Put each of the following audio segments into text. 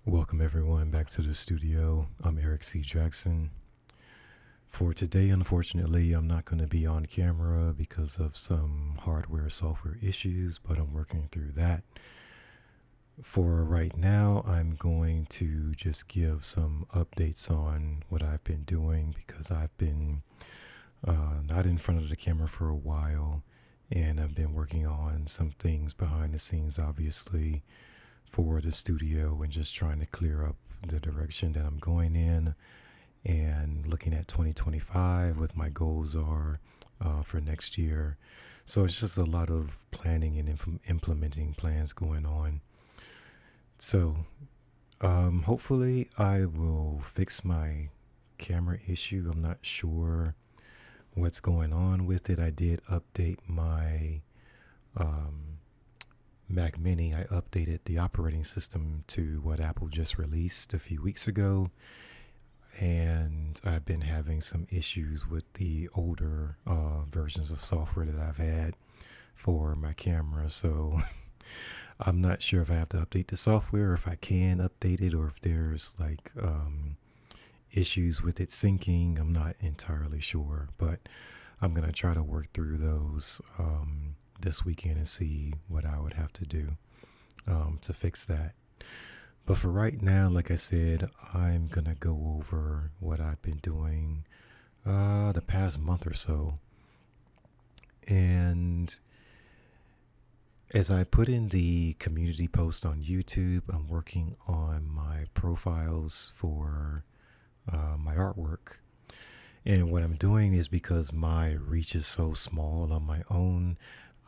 Welcome everyone back to the studio. I'm Eric C. Jackson. For today, unfortunately, I'm not going to be on camera because of some hardware software issues, but I'm working through that. For right now, I'm going to just give some updates on what I've been doing because I've been not in front of the camera for a while, and I've been working on some things behind the scenes, obviously, for the studio and just trying to clear up the direction that I'm going in and looking at 2025, what my goals are for next year. So it's just a lot of planning and implementing plans going on. So hopefully I will fix my camera issue. I'm not sure what's going on with it. I did update my um, Mac Mini. I updated the operating system to what Apple just released a few weeks ago, and I've been having some issues with the older versions of software that I've had for my camera. So I'm not sure if I have to update the software, or if I can update it, or if there's like issues with it syncing. I'm not entirely sure, but I'm gonna try to work through those this weekend and see what I would have to do to fix that. But for right now, like I said, I'm gonna go over what I've been doing the past month or so. And as I put in the community post on YouTube, I'm working on my profiles for my artwork. And what I'm doing is, because my reach is so small on my own,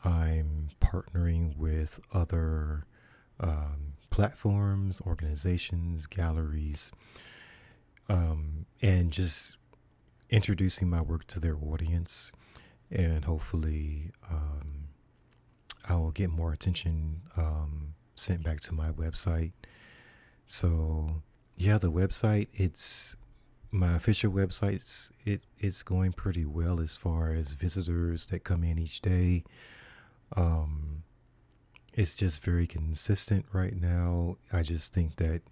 I'm partnering with other platforms, organizations, galleries, and just introducing my work to their audience. And hopefully, I will get more attention sent back to my website. So, yeah, the website, it's my official website's it's going pretty well as far as visitors that come in each day. Um, it's just very consistent right now. I just think that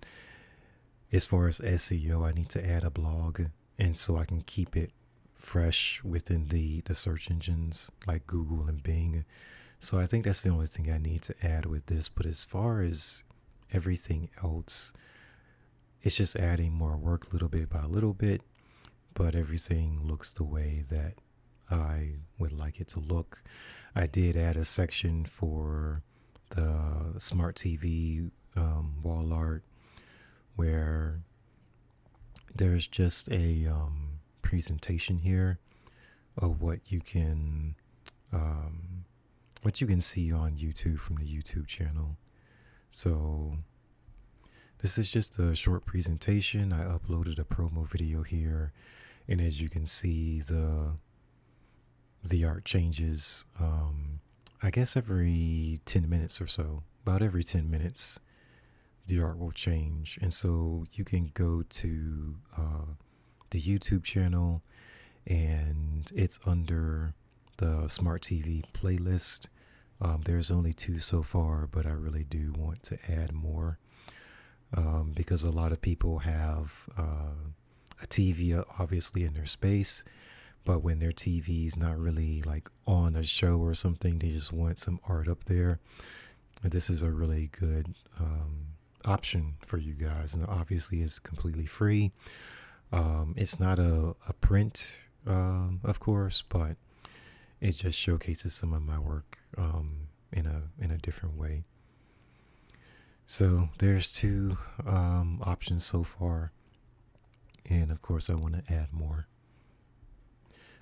as far as SEO, I need to add a blog, and so I can keep it fresh within the search engines like Google and Bing. So I think that's the only thing I need to add with this. But as far as everything else, it's just adding more work little bit by little bit, but everything looks the way that I would like it to look. I did add a section for the smart TV wall art, where there's just a presentation here of what you can see on YouTube from the YouTube channel. So this is just a short presentation. I uploaded a promo video here, and as you can see, the art changes. I guess every 10 minutes or so, about every 10 minutes, the art will change. And so you can go to the YouTube channel, and it's under the Smart TV playlist. There's only two so far, but I really do want to add more because a lot of people have a TV obviously in their space, but when their TV's not really like on a show or something, they just want some art up there. And this is a really good option for you guys. And obviously, it's completely free. It's not a print, of course, but it just showcases some of my work in a different way. So there's two options so far, and of course, I want to add more.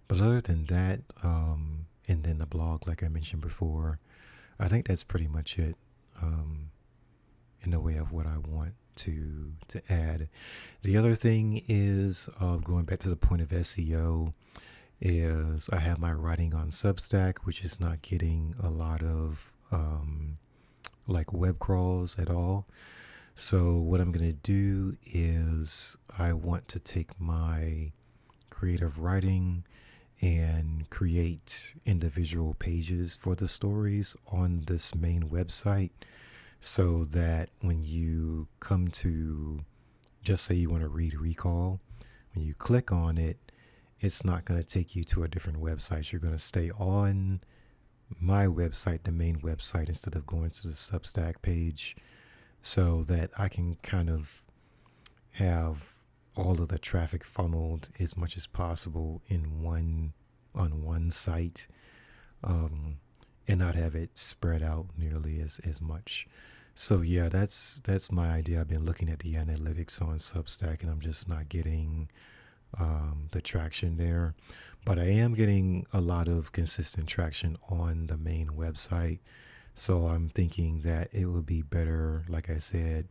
But other than that, and then the blog, like I mentioned before, I think that's pretty much it in the way of what I want to add. The other thing is, going back to the point of SEO, is I have my writing on Substack, which is not getting a lot of like web crawls at all. So what I'm going to do is I want to take my creative writing and create individual pages for the stories on this main website. so that when you come to, just say you want to read Recall, when you click on it, it's not going to take you to a different website. You're going to stay on my website, the main website, instead of going to the Substack page, so that I can kind of have all of the traffic funneled as much as possible in one on one site, um, and not have it spread out nearly as much. So yeah, that's my idea. I've been looking at the analytics on Substack, and I'm just not getting the traction there. But I am getting a lot of consistent traction on the main website. So I'm thinking that it would be better, like I said,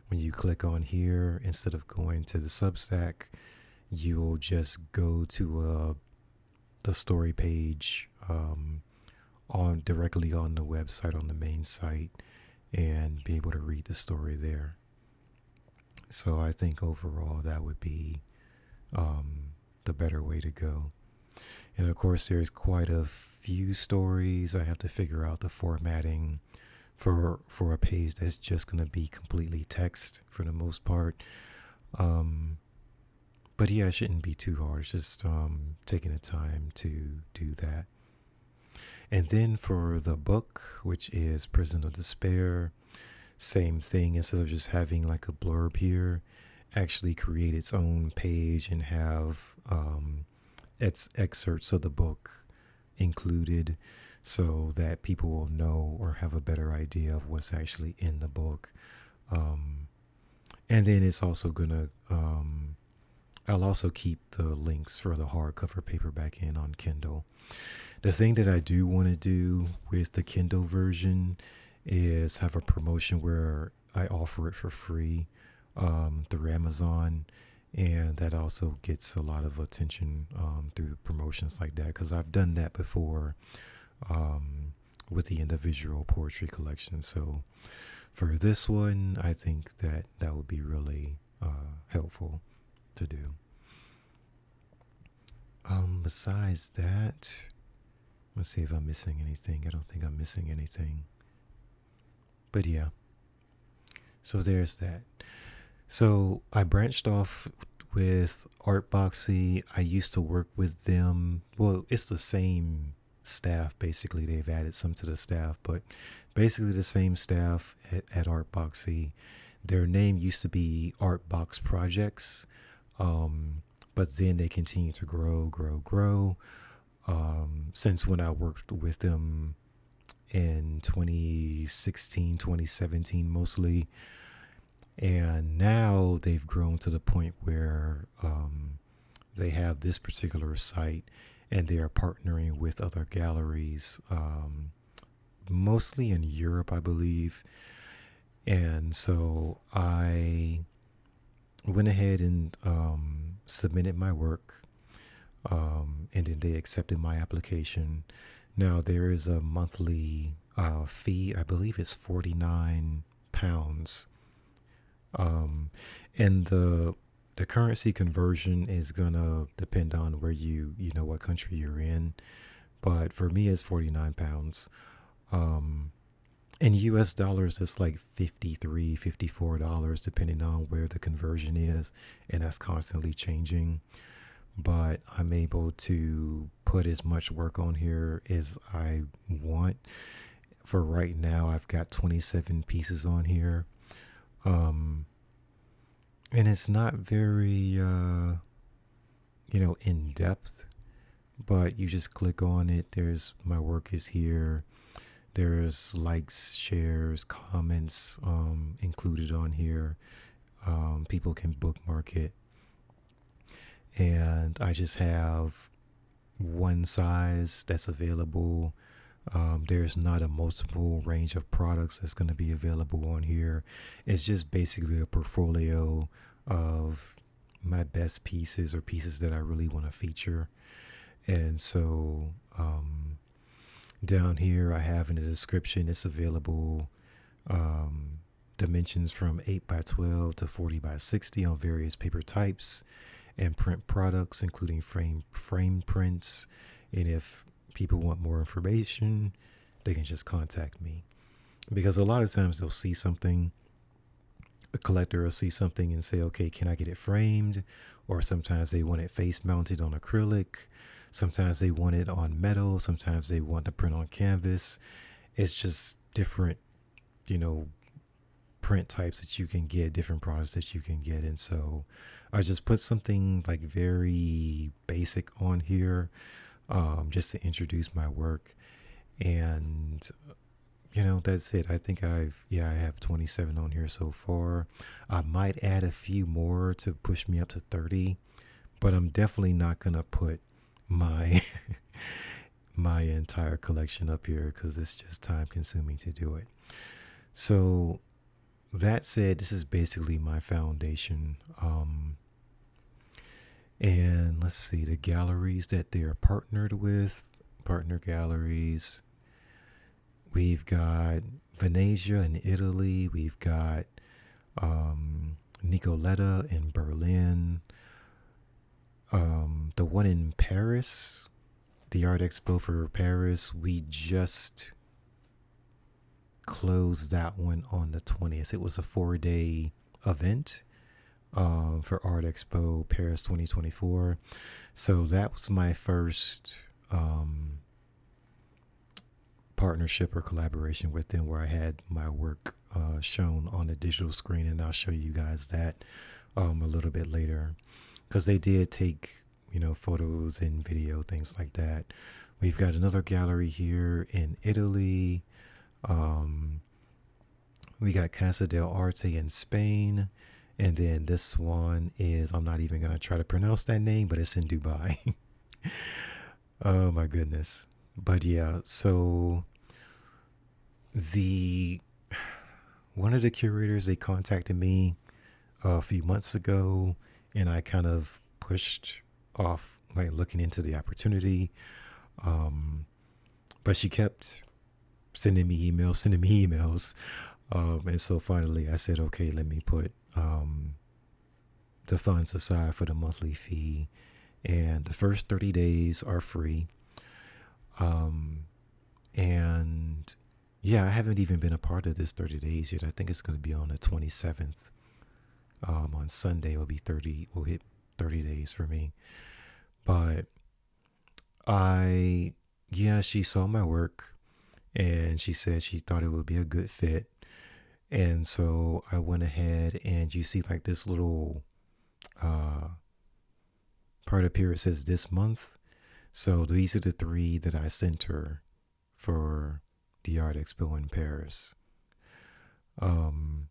when you click on here, instead of going to the Substack, you'll just go to the story page, on directly on the website, on the main site, and be able to read the story there. So I think overall that would be the better way to go. And of course, there's quite a few stories. I have to figure out the formatting for a page that's just going to be completely text for the most part. Um, but yeah, it shouldn't be too hard. It's just taking the time to do that. And then for the book, which is Prison of Despair, same thing. Instead of just having like a blurb here, actually create its own page and have its excerpts of the book included, so that people will know or have a better idea of what's actually in the book. Um, and then it's also gonna I'll also keep the links for the hardcover paperback in on Kindle. The thing that I do want to do with the Kindle version is have a promotion where I offer it for free through Amazon. And that also gets a lot of attention through promotions like that, because I've done that before with the individual poetry collection. So for this one, I think that would be really helpful to do. Besides that, let's see if I'm missing anything. I don't think I'm missing anything. But yeah, so there's that. So I branched off with Artboxy. I used to work with them. Well, it's the same staff basically. They've added some to the staff, but basically the same staff at Artboxy. Their name used to be Artbox Projects, but then they continue to grow. Since when I worked with them in 2016, 2017 mostly. And now they've grown to the point where they have this particular site, and they are partnering with other galleries, mostly in Europe, I believe. And so I went ahead and submitted my work, and then they accepted my application. Now there is a monthly fee. I believe it's £49. And the currency conversion is gonna depend on where you know what country you're in. But for me, it's £49. In US dollars, it's like $53, $54, depending on where the conversion is. And that's constantly changing. But I'm able to put as much work on here as I want. For right now, I've got 27 pieces on here. And it's not very, in depth, but you just click on it. There's my work is here. There's likes, shares, comments included on here. People can bookmark it. And I just have one size that's available. There's not a multiple range of products that's going to be available on here. It's just basically a portfolio of my best pieces or pieces that I really want to feature. And so down here, I have in the description, it's available dimensions from 8 by 12 to 40 by 60 on various paper types and print products, including frame prints. And if people want more information, they can just contact me. because a lot of times they'll see something, a collector will see something and say, okay, can I get it framed? Or sometimes they want it face mounted on acrylic. Sometimes they want it on metal. Sometimes they want to print on canvas. It's just different, you know, print types that you can get, different products that you can get. And so I just put something like very basic on here, just to introduce my work. And that's it. I think I have 27 on here so far. I might add a few more to push me up to 30, but I'm definitely not going to put my my entire collection up here because it's just time consuming to do it. So that said, this is basically my foundation. And let's see the galleries that they're partnered with, partner galleries. We've got Venezia in Italy. We've got Nicoletta in Berlin. The one in Paris, the Art Expo for Paris, we just closed that one on the 20th. It was a 4-day event for Art Expo Paris 2024. So that was my first partnership or collaboration with them where I had my work shown on a digital screen, and I'll show you guys that a little bit later because they did take photos and video, things like that. We've got another gallery here in Italy. We got Casa del Arte in Spain. And then this one is, I'm not even going to try to pronounce that name, but it's in Dubai. Oh my goodness. But yeah, so one of the curators, they contacted me a few months ago, and I kind of pushed off like looking into the opportunity. But she kept sending me emails. And so finally I said, okay, let me put the funds aside for the monthly fee. And the first 30 days are free. And yeah, I haven't even been a part of this 30 days yet. I think it's going to be on the 27th. On Sunday will hit 30 days for me. But she saw my work and she said she thought it would be a good fit. And so I went ahead, and you see like this little part up here, it says this month. So these are the 3 that I sent her for the Art Expo in Paris. And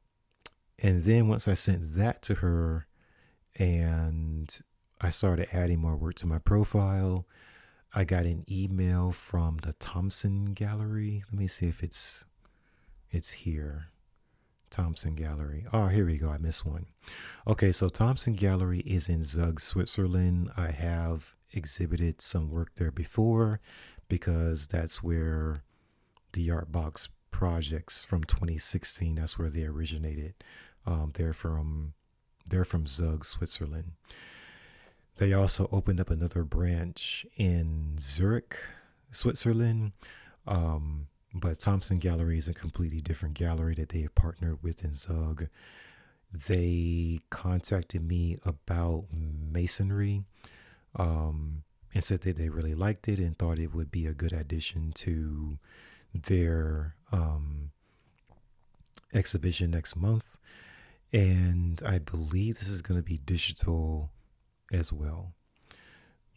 then once I sent that to her and I started adding more work to my profile, I got an email from the Thompson Gallery. Let me see if it's here. Thompson Gallery. Oh, here we go. I missed one. Okay, so Thompson Gallery is in Zug, Switzerland. I have exhibited some work there before because that's where the Art Box projects from 2016, that's where they originated. They're from Zug, Switzerland. They also opened up another branch in Zurich, Switzerland. But Thompson Gallery is a completely different gallery that they have partnered with in Zug. They contacted me about masonry and said that they really liked it and thought it would be a good addition to their exhibition next month. And I believe this is going to be digital as well.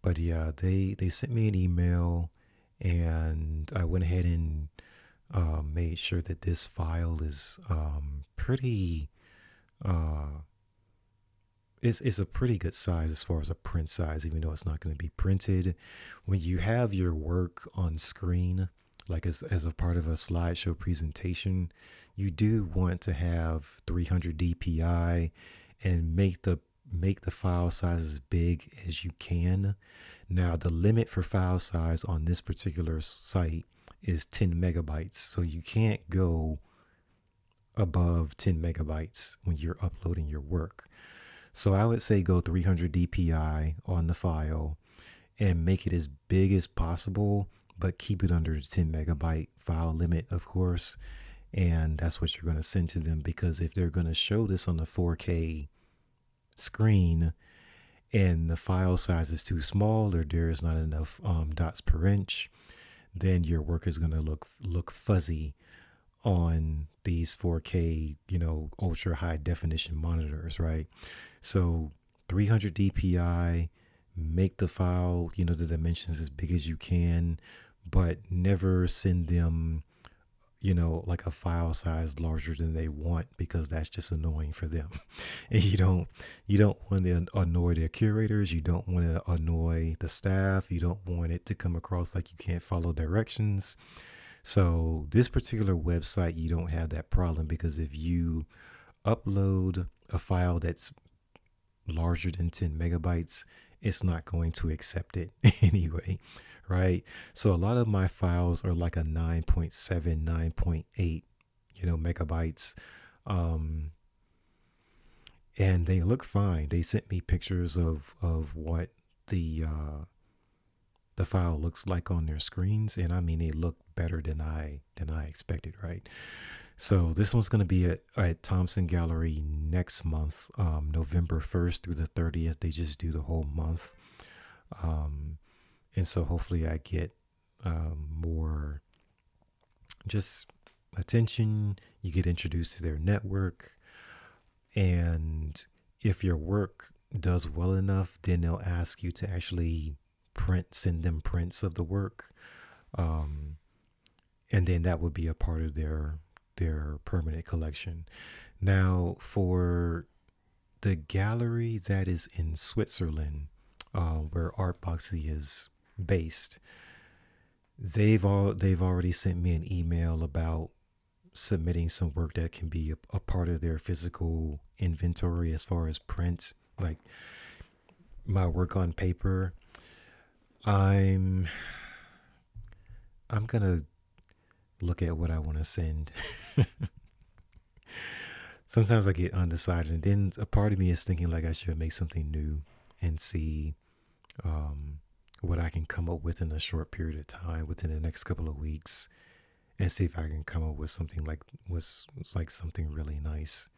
But yeah, they sent me an email, and I went ahead and made sure that this file is pretty it's a pretty good size as far as a print size, even though it's not going to be printed. When you have your work on screen, like as a part of a slideshow presentation, you do want to have 300 DPI and make the file size as big as you can. Now, the limit for file size on this particular site is 10 megabytes. So you can't go above 10 megabytes when you're uploading your work. So I would say go 300 DPI on the file and make it as big as possible, but keep it under the 10 megabyte file limit, of course. And that's what you're going to send to them, because if they're going to show this on the 4K screen and the file size is too small, or there's not enough dots per inch, then your work is going to look fuzzy on these 4K, ultra high definition monitors, right? So 300 DPI, make the file, the dimensions as big as you can, but never send them, like a file size larger than they want, because that's just annoying for them. And you don't want to annoy their curators. You don't want to annoy the staff. You don't want it to come across like you can't follow directions. So this particular website, you don't have that problem, because if you upload a file that's larger than 10 megabytes, it's not going to accept it anyway, right? So a lot of my files are like a 9.7, 9.8, megabytes. And they look fine. They sent me pictures of what the file looks like on their screens, and I mean, they look better than I expected, right? So this one's going to be at Thompson Gallery next month, November 1st through the 30th. They just do the whole month. And so hopefully I get more just attention. You get introduced to their network. And if your work does well enough, then they'll ask you to actually send them prints of the work. And then that would be a part of their permanent collection. Now, for the gallery that is in Switzerland, where Artboxy is based, they've already sent me an email about submitting some work that can be a part of their physical inventory as far as print, like my work on paper. I'm gonna look at what I want to send. Sometimes I get undecided, and then a part of me is thinking like I should make something new and see what I can come up with in a short period of time within the next couple of weeks, and see if I can come up with something like something really nice.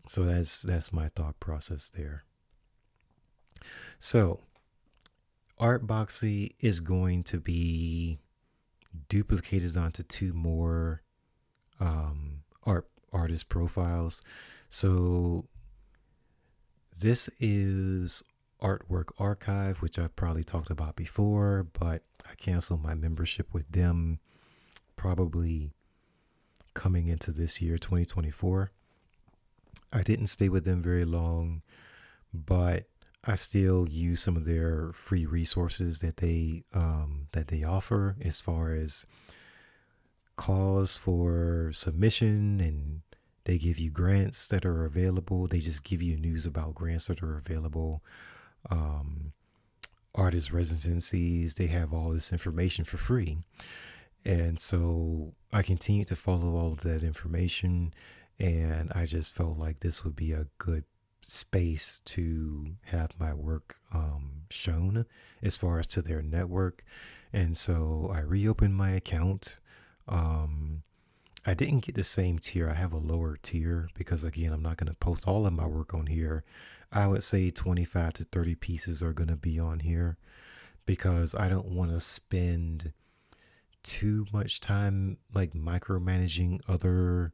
So that's my thought process there. So Artboxy is going to be duplicated onto 2 more artist profiles. So this is Artwork Archive, which I've probably talked about before, but I canceled my membership with them probably coming into this year, 2024. I didn't stay with them very long, but I still use some of their free resources that they offer, as far as calls for submission, and they give you grants that are available. They just give you news about grants that are available. Artist residencies, they have all this information for free. And so I continue to follow all of that information, and I just felt like this would be a good space to have my work shown as far as to their network. And so I reopened my account. I didn't get the same tier. I have a lower tier because, again, I'm not going to post all of my work on here. I would say 25 to 30 pieces are going to be on here, because I don't want to spend too much time like micromanaging other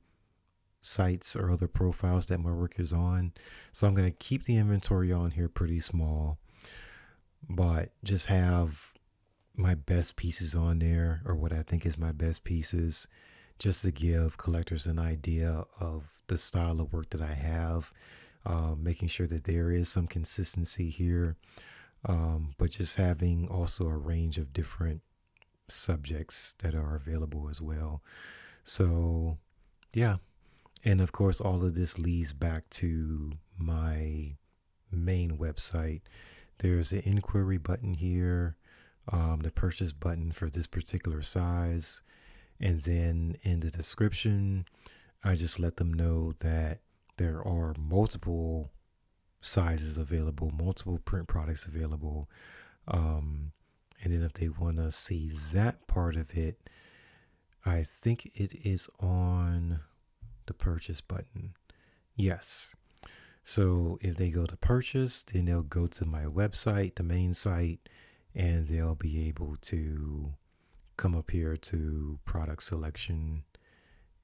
sites or other profiles that my work is on. So I'm going to keep the inventory on here pretty small, but just have my best pieces on there, or what I think is my best pieces, just to give collectors an idea of the style of work that I have, making sure that there is some consistency here, but just having also a range of different subjects that are available as well. So yeah. And of course, all of this leads back to my main website. There's an inquiry button here, the purchase button for this particular size. And then in the description, I just let them know that there are multiple sizes available, multiple print products available. And then if they want to see that part of it, I think it is on the purchase button. Yes. So if they go to purchase, then they'll go to my website, the main site, and they'll be able to come up here to product selection.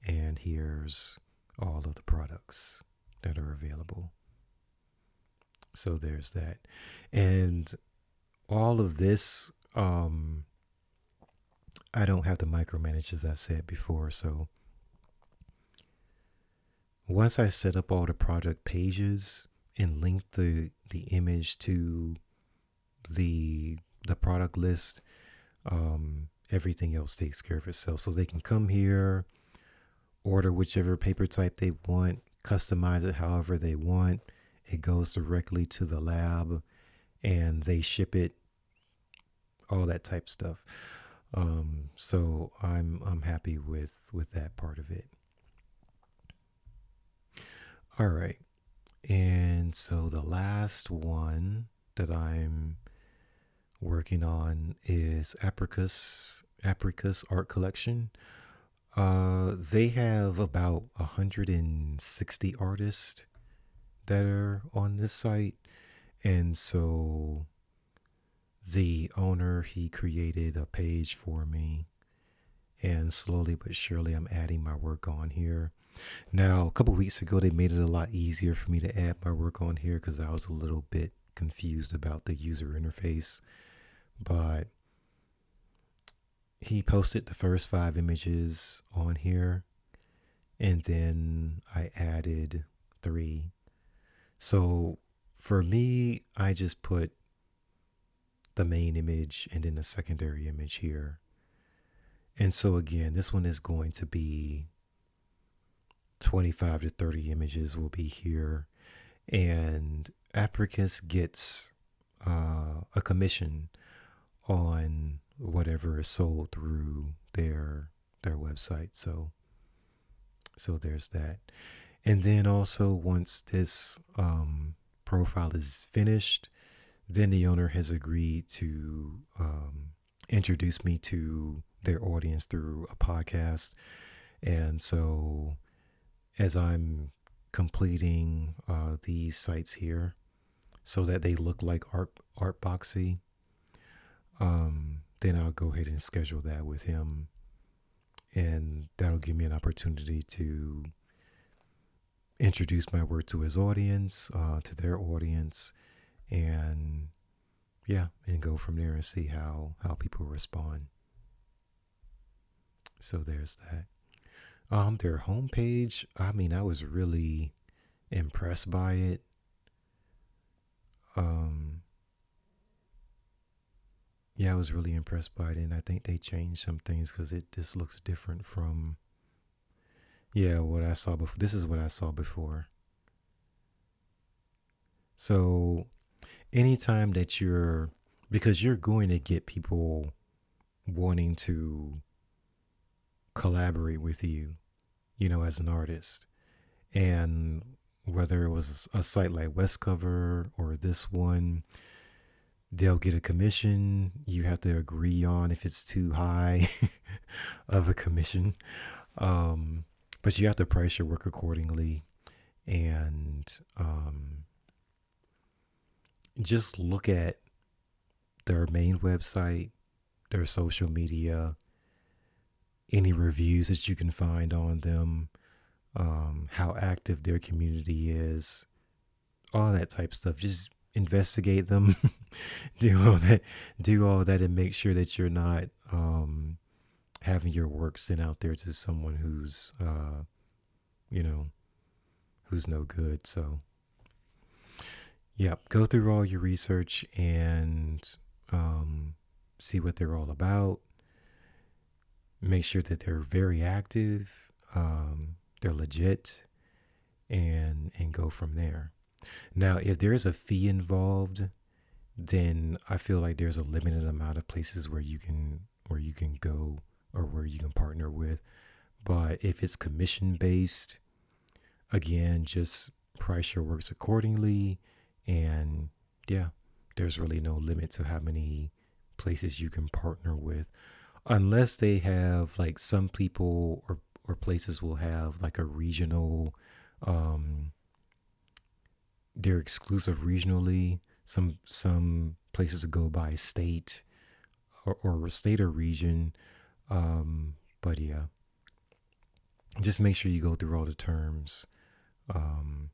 And here's all of the products that are available. So there's that. And all of this, I don't have to micromanage as I've said before. So once I set up all the product pages and link the image to the product list, everything else takes care of itself. So they can come here, order whichever paper type they want, customize it however they want. It goes directly to the lab and they ship it, all that type stuff. So I'm happy with that part of it. All right. And so the last one that I'm working on is Apricus Art Collection. They have about 160 artists that are on this site. And so the owner, he created a page for me. And slowly but surely, I'm adding my work on here. Now, a couple weeks ago, they made it a lot easier for me to add my work on here because I was a little bit confused about the user interface. But he posted the first 5 images on here, and then I added 3. So for me, I just put the main image and then the secondary image here. And so again, this one is going to be 25 to 30 images will be here. And Apricus gets a commission on whatever is sold through their website. So there's that. And then also once this profile is finished, then the owner has agreed to introduce me to their audience through a podcast. And so as I'm completing these sites here so that they look like Artboxy, then I'll go ahead and schedule that with him. And that'll give me an opportunity to introduce my work to his audience, to their audience, and and go from there and see how people respond. So there's that. Their homepage, I mean, I was really impressed by it. I was really impressed by it, and I think they changed some things because it just looks different from what I saw before. This is what I saw before. So anytime that because you're going to get people wanting to collaborate with you, as an artist. And whether it was a site like Westcover or this one, they'll get a commission. You have to agree on if it's too high of a commission. But you have to price your work accordingly. And just look at their main website, their social media, any reviews that you can find on them, how active their community is, all that type of stuff. Just investigate them, do all that, and make sure that you're not having your work sent out there to someone who's who's no good. So go through all your research and see what they're all about. Make sure that they're very active, they're legit, and go from there. Now, if there is a fee involved, then I feel like there's a limited amount of places where you can go or where you can partner with. But if it's commission based, again, just price your works accordingly, and there's really no limit to how many places you can partner with. unless they have like some people or places will have like a regional, um, they're exclusive regionally. Some places go by state or state or region. But yeah, just make sure you go through all the terms, um,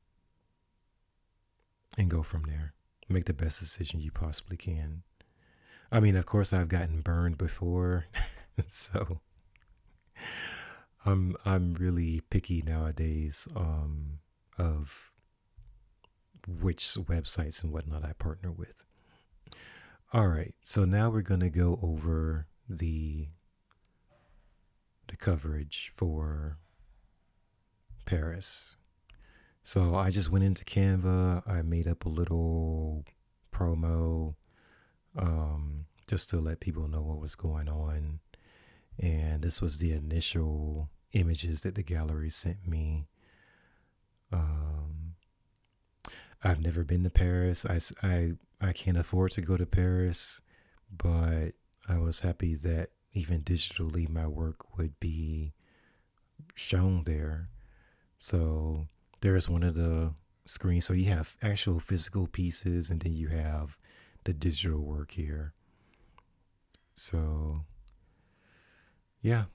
and go from there. Make the best decision you possibly can. I mean, of course, I've gotten burned before, so I'm really picky nowadays, of which websites and whatnot I partner with. All right, so now we're gonna go over the coverage for Paris. So I just went into Canva. I made up a little promo, just to let people know what was going on. And this was the initial images that the gallery sent me. Um, I've never been to Paris. I can't afford to go to Paris, but I was happy that even digitally my work would be shown there. So there's one of the screens. So you have actual physical pieces and then you have the digital work here. So yeah.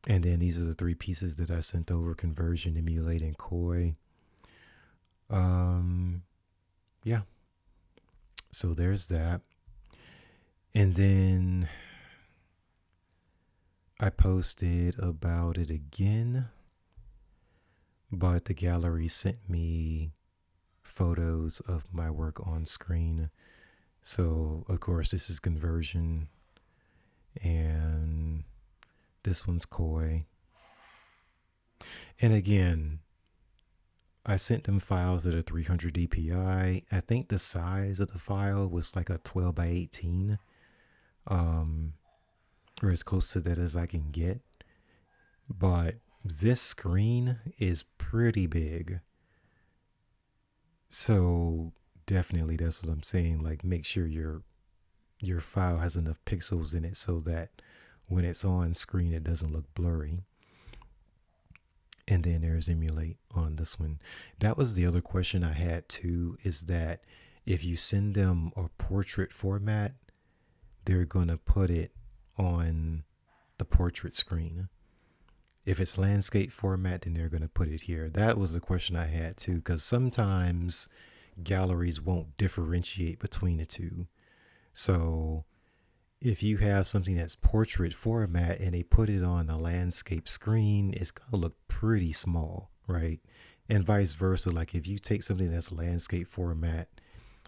And then these are the three pieces that I sent over: conversion, emulate, and koi. Um, yeah. So there's that. And then I posted about it again, but the gallery sent me photos of my work on screen. So, of course, this is conversion, and this one's koi. And again, I sent them files that are 300 dpi. I think the size of the file was like a 12 by 18, or as close to that as I can get. But this screen is pretty big. So definitely that's what I'm saying. Like, make sure your file has enough pixels in it so that when it's on screen it doesn't look blurry. And then there's emulate on this one. That was the other question I had too, is that if you send them a portrait format, they're gonna put it on the portrait screen. If it's landscape format, then they're going to put it here. That was the question I had too, because sometimes galleries won't differentiate between the two. So if you have something that's portrait format and they put it on a landscape screen, it's going to look pretty small, right? And vice versa. Like if you take something that's landscape format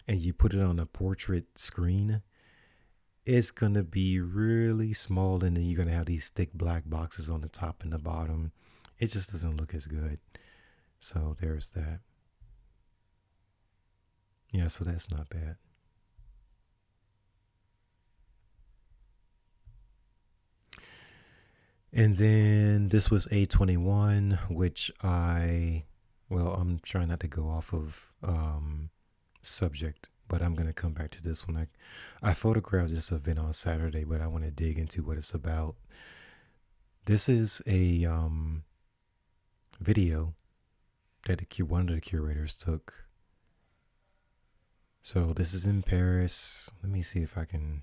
and you put it on a portrait screen, it's going to be really small, and then you're going to have these thick black boxes on the top and the bottom. It just doesn't look as good. So there's that. Yeah, so that's not bad. And then this was A21, which I'm trying not to go off of subject, but I'm going to come back to this one. I photographed this event on Saturday, but I want to dig into what it's about. This is a video that one of the curators took. So this is in Paris. Let me see if I can.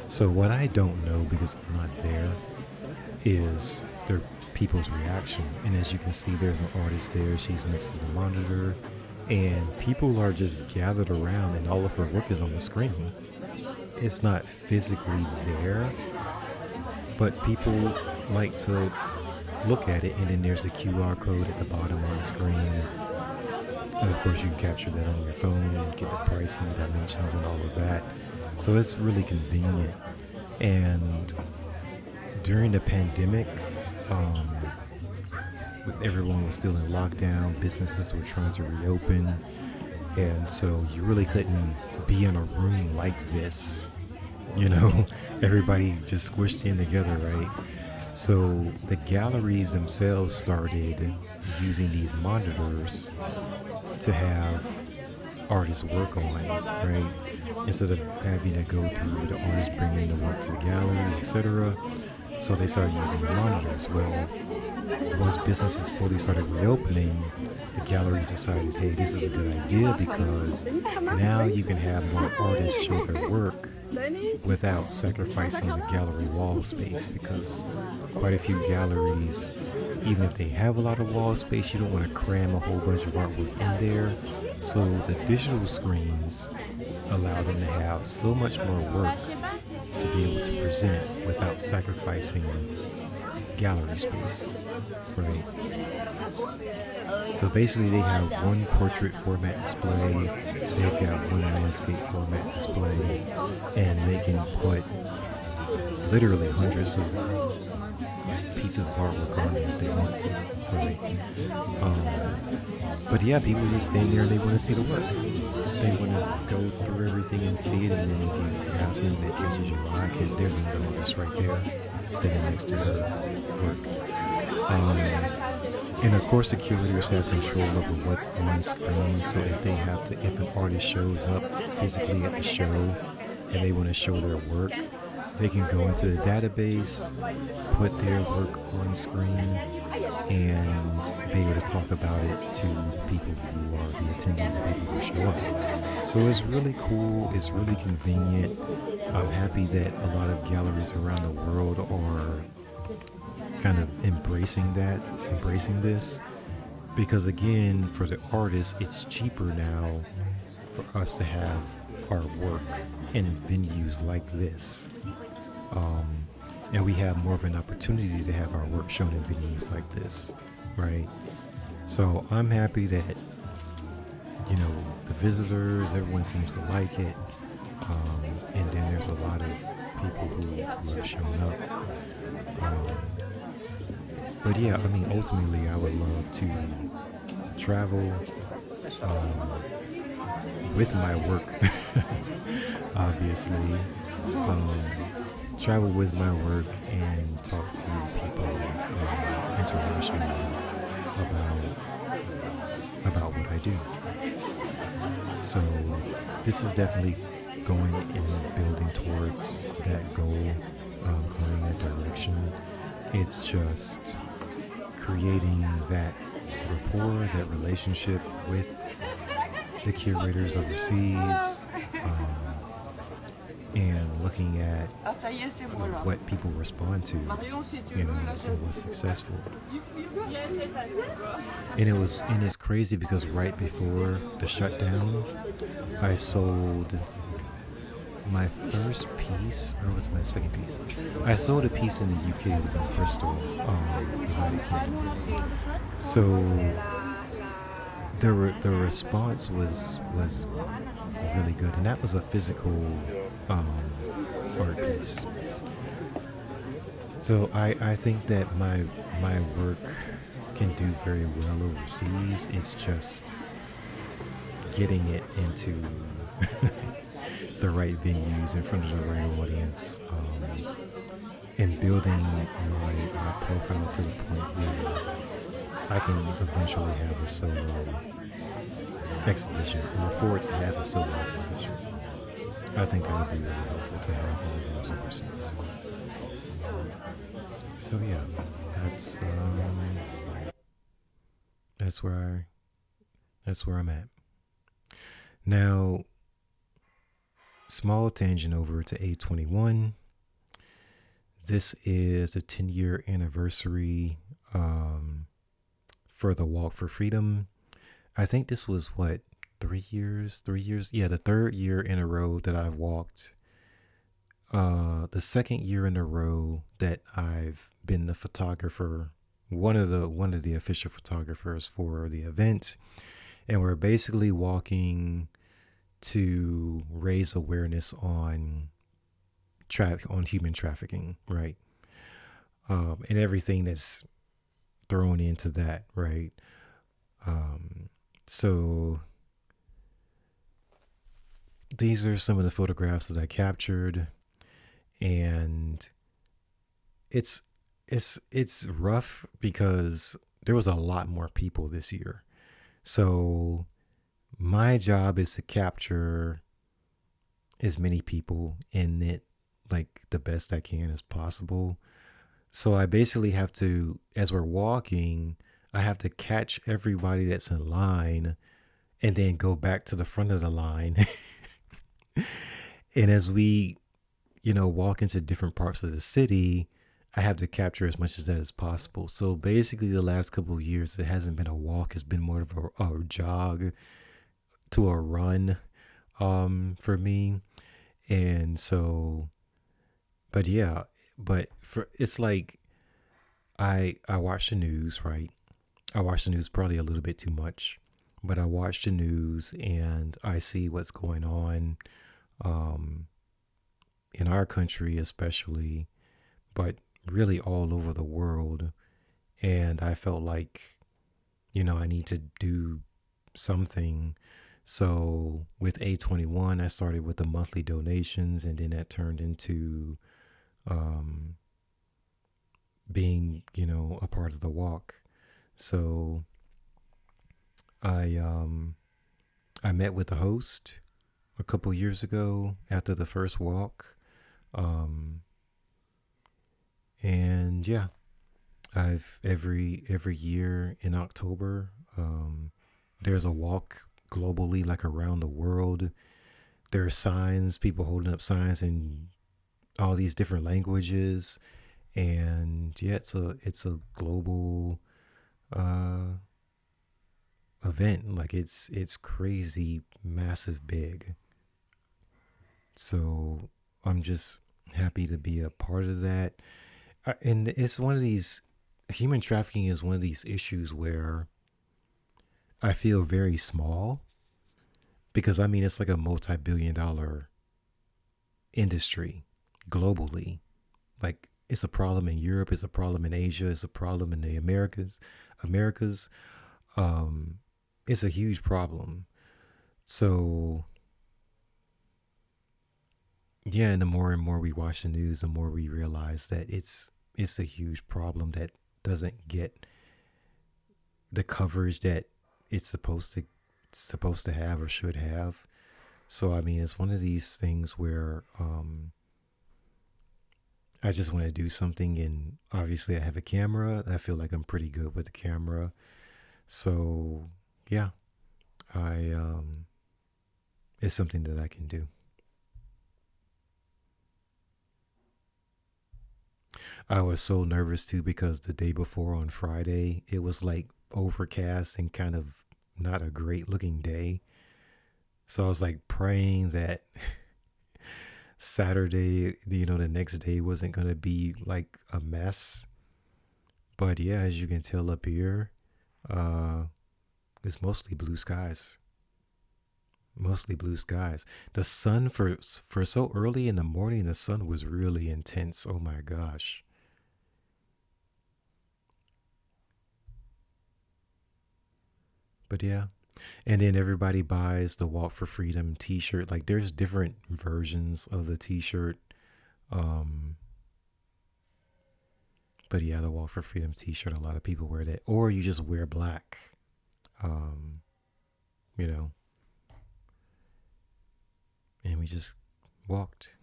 So what I don't know, because I'm not there, is the people's reaction. And as you can see, there's an artist there. She's next to the monitor, and people are just gathered around, and all of her work is on the screen. It's not physically there, but people like to look at it, and then there's a QR code at the bottom on the screen. And of course you can capture that on your phone, get the pricing, dimensions, and all of that. So it's really convenient. And during the pandemic, everyone was still in lockdown, businesses were trying to reopen, and so you really couldn't be in a room like this, everybody just squished in together, right? So the galleries themselves started using these monitors to have artists work on, right? Instead of having to go through the artist bringing the work to the gallery, etc. So they started using the monitors. Well, once businesses fully started reopening, the galleries decided, hey, this is a good idea because now you can have more artists show their work without sacrificing the gallery wall space, because quite a few galleries, even if they have a lot of wall space, you don't want to cram a whole bunch of artwork in there. So the digital screens allow them to have so much more work to be able to present without sacrificing gallery space, right? So basically, they have one portrait format display, they've got one landscape format display, and they can put literally hundreds of pieces of artwork on there if they want to, right? But yeah, people just stand there and they want to see the work. They want to go through everything and see it, and then if you have something that catches your eye, because there's another artist right there standing next to her work. And of course, the curators have control over what's on screen. So if an artist shows up physically at the show and they want to show their work, they can go into the database, put their work on screen, and be able to talk about it to the people who are the attendees, the people who show up. So it's really cool. It's really convenient. I'm happy that a lot of galleries around the world are kind of embracing this, because again, for the artists, it's cheaper now for us to have our work in venues like this, and we have more of an opportunity to have our work shown in venues like this, right? So I'm happy that the visitors, everyone seems to like it, and then there's a lot of people who have shown up. But yeah, I mean, ultimately, I would love to travel with my work, obviously. Travel with my work and talk to people internationally about what I do. So this is definitely going and building towards that goal, going in that direction. It's just creating that rapport, that relationship with the curators overseas, and looking at what people respond to, and what's successful. And it's crazy because right before the shutdown, I sold my first piece, or was it my second piece? I sold a piece in the UK. It was in Bristol, United Kingdom. So the response was really good, and that was a physical art piece. So I think that my work can do very well overseas. It's just getting it into the right venues in front of the right audience, and building my profile to the point where I can eventually have a solo exhibition, or afford to have a solo exhibition. I think that would be really helpful to have one of those overseas. So yeah, that's where I'm at. Now, small tangent over to A21. This is the 10-year anniversary for the Walk for Freedom. I think this was 3 years? Yeah, the third year in a row that I've walked. The second year in a row that I've been the photographer, one of the official photographers for the event. And we're basically walking to raise awareness on human trafficking, right? And everything that's thrown into that, right? So these are some of the photographs that I captured, and it's it's rough because there was a lot more people this year. So my job is to capture as many people in it like the best I can as possible. So I basically have to, as we're walking, I have to catch everybody that's in line and then go back to the front of the line. And as we, walk into different parts of the city, I have to capture as much of that as possible. So basically, the last couple of years, it hasn't been a walk; it's been more of a jog to a run, for me. And so, but yeah, but for it's like I watch the news, right? I watch the news probably a little bit too much, but I watch the news and I see what's going on, um, in our country, especially, but really all over the world. And I felt like, I need to do something. So with A21, I started with the monthly donations, and then that turned into, um, being, a part of the walk. So I I met with the host a couple years ago after the first walk. Um, and yeah, I've every year in October, there's a walk globally, like around the world. There are signs, people holding up signs in all these different languages, and yeah, it's a global uh, event. Like it's crazy, massive, big. So I'm just happy to be a part of that. And it's one of these, human trafficking is one of these issues where I feel very small because I mean, it's like a multi billion-dollar industry globally. Like, it's a problem in Europe, it's a problem in Asia, it's a problem in the Americas. Americas, um, it's a huge problem. So, yeah, and the more and more we watch the news, the more we realize that it's a huge problem that doesn't get the coverage that it's supposed to have or should have. So I mean, it's one of these things where, I just want to do something, and obviously I have a camera. I feel like I'm pretty good with the camera. So yeah, I it's something that I can do. I was so nervous too because the day before on Friday, it was like overcast and kind of not a great looking day. So I was like praying that Saturday, the next day wasn't going to be like a mess. But yeah, as you can tell up here, uh, it's mostly blue skies. Mostly blue skies. The sun for so early in the morning, the sun was really intense. Oh my gosh. But yeah, and then everybody buys the Walk for Freedom T-shirt. Like there's different versions of the T-shirt. Um, but yeah, the Walk for Freedom T-shirt. A lot of people wear that, or you just wear black. Um, you know, and we just walked.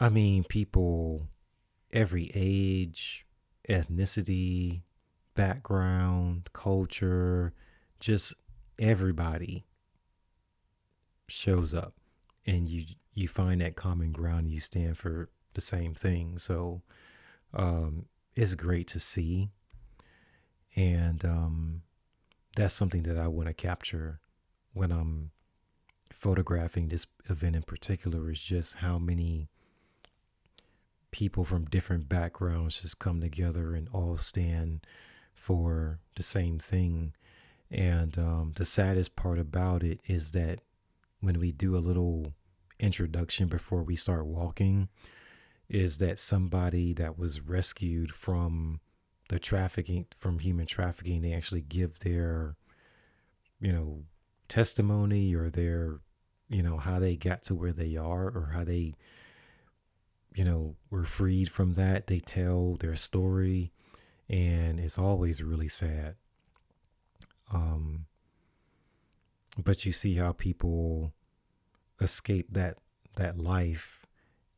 I mean, people every age, ethnicity, background, culture, just everybody shows up, and you find that common ground. And you stand for the same thing. So, it's great to see, and that's something that I want to capture when I'm photographing this event in particular. Is just how many people from different backgrounds just come together and all stand for the same thing. And the saddest part about it is that when we do a little introduction before we start walking, is that somebody that was rescued from the trafficking, from human trafficking, they actually give their, you know, testimony or their, how they got to where they are, or how they, were freed from that. They tell their story, and it's always really sad. Um, but you see how people escape that life,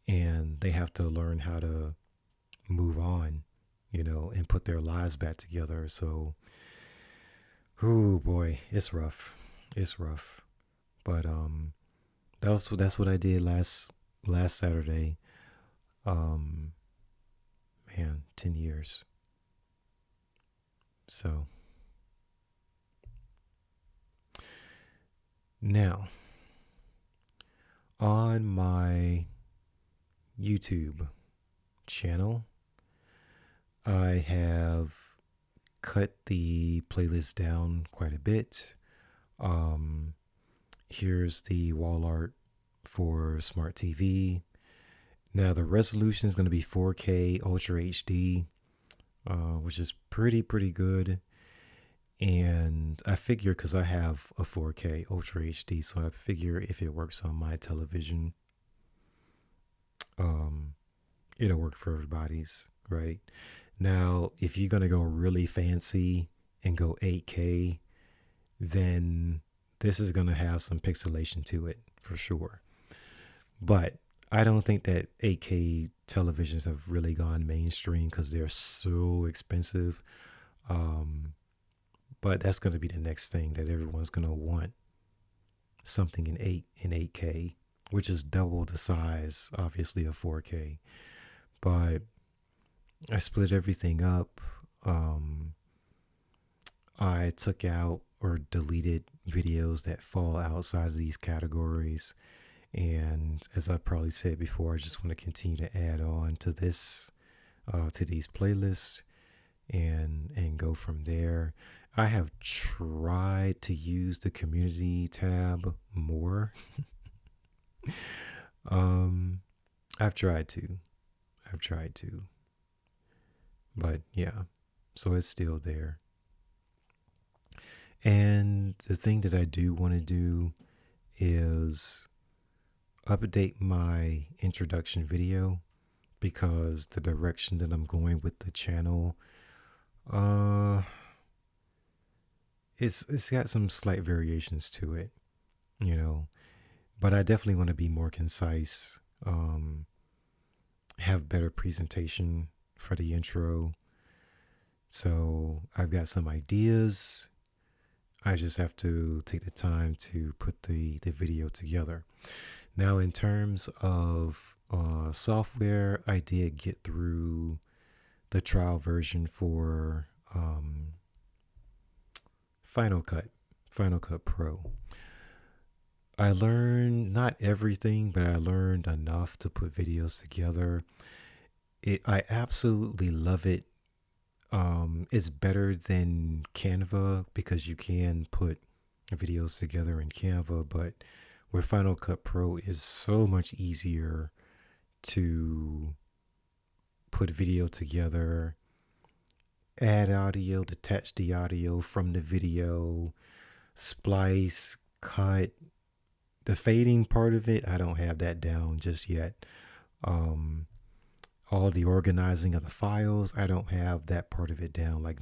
and they have to learn how to move on, and put their lives back together. So, oh boy, it's rough. It's rough. But that's what I did last Saturday. Um, Man, 10 years. So now on my YouTube channel, I have cut the playlist down quite a bit. Um, Here's the wall art for Smart TV. Now the resolution is going to be 4K Ultra HD, which is pretty good. And I figure because I have a 4K Ultra HD, so I figure if it works on my television, um, it'll work for everybody's, right? Now, if you're gonna go really fancy and go 8K, then this is gonna have some pixelation to it for sure. But I don't think that 8K televisions have really gone mainstream because they're so expensive. Um, but that's going to be the next thing that everyone's going to want, something in 8K, which is double the size, obviously, of 4K. But I split everything up. I took out or deleted videos that fall outside of these categories. And as I probably said before, I just want to continue to add on to this, to these playlists, and go from there. I have tried to use the community tab more. um, I've tried to. I've tried to. But yeah, so it's still there. And the thing that I do want to do is update my introduction video because the direction that I'm going with the channel, uh, it's got some slight variations to it, you know. But I definitely want to be more concise, have better presentation for the intro. So I've got some ideas. I just have to take the time to put the video together. Now, in terms of software, I did get through the trial version for Final Cut Pro. I learned not everything, but I learned enough to put videos together. I absolutely love it. It's better than Canva because you can put videos together in Canva, but with Final Cut Pro is so much easier to put video together, add audio, detach the audio from the video, splice, cut. The fading part of it, I don't have that down just yet. All the organizing of the files, I don't have that part of it down, like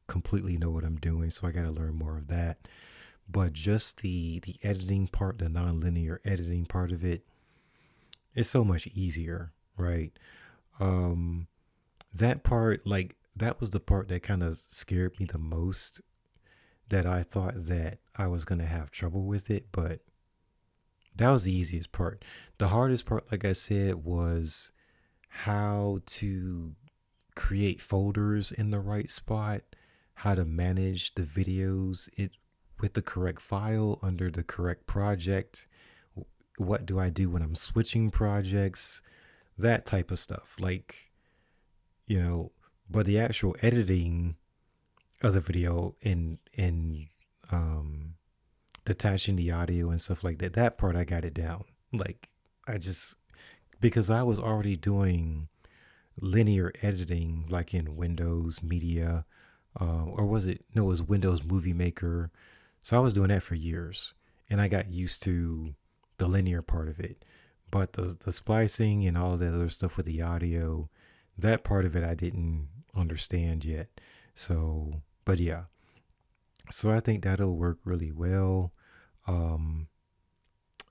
completely know what I'm doing, so I got to learn more of that. But just the editing part, the non-linear editing part of it, is so much easier, right? That part, like that was the part that kind of scared me the most, that I thought that I was going to have trouble with it, but that was the easiest part. The hardest part, like I said, was how to create folders in the right spot, how to manage the videos with the correct file under the correct project. What do I do when I'm switching projects? That type of stuff. But the actual editing of the video and detaching the audio and stuff like that part I got it down. Because I was already doing linear editing, like in Windows Media, or was it? No, it was Windows Movie Maker. So I was doing that for years, and I got used to the linear part of it. But the splicing and all that other stuff with the audio, that part of it I didn't understand yet. So, but yeah. So I think that'll work really well. Um,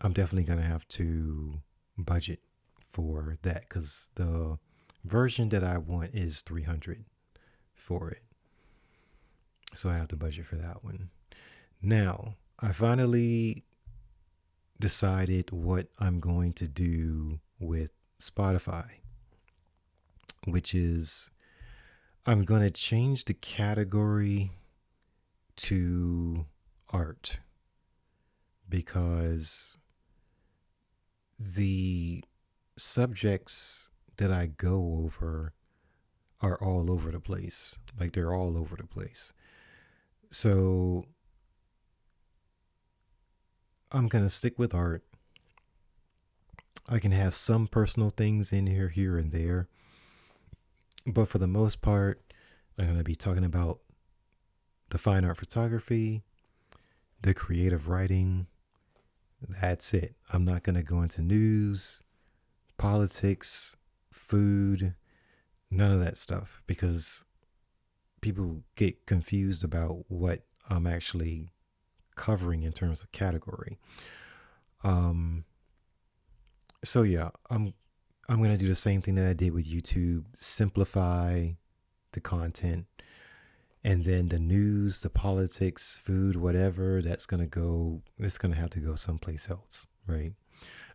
I'm definitely gonna have to budget for that because the version that I want is 300 for it. So I have to budget for that one. Now, I finally decided what I'm going to do with Spotify, which is I'm going to change the category to art because the subjects that I go over are all over the place. Like they're all over the place. So I'm going to stick with art. I can have some personal things in here and there. But for the most part, I'm going to be talking about the fine art photography, the creative writing. That's it. I'm not going to go into news, politics, food, none of that stuff because people get confused about what I'm actually covering in terms of category. Um, so yeah, I'm gonna do the same thing that I did with YouTube. Simplify the content, and then the news, the politics, food, whatever that's gonna go. It's gonna have to go someplace else, right?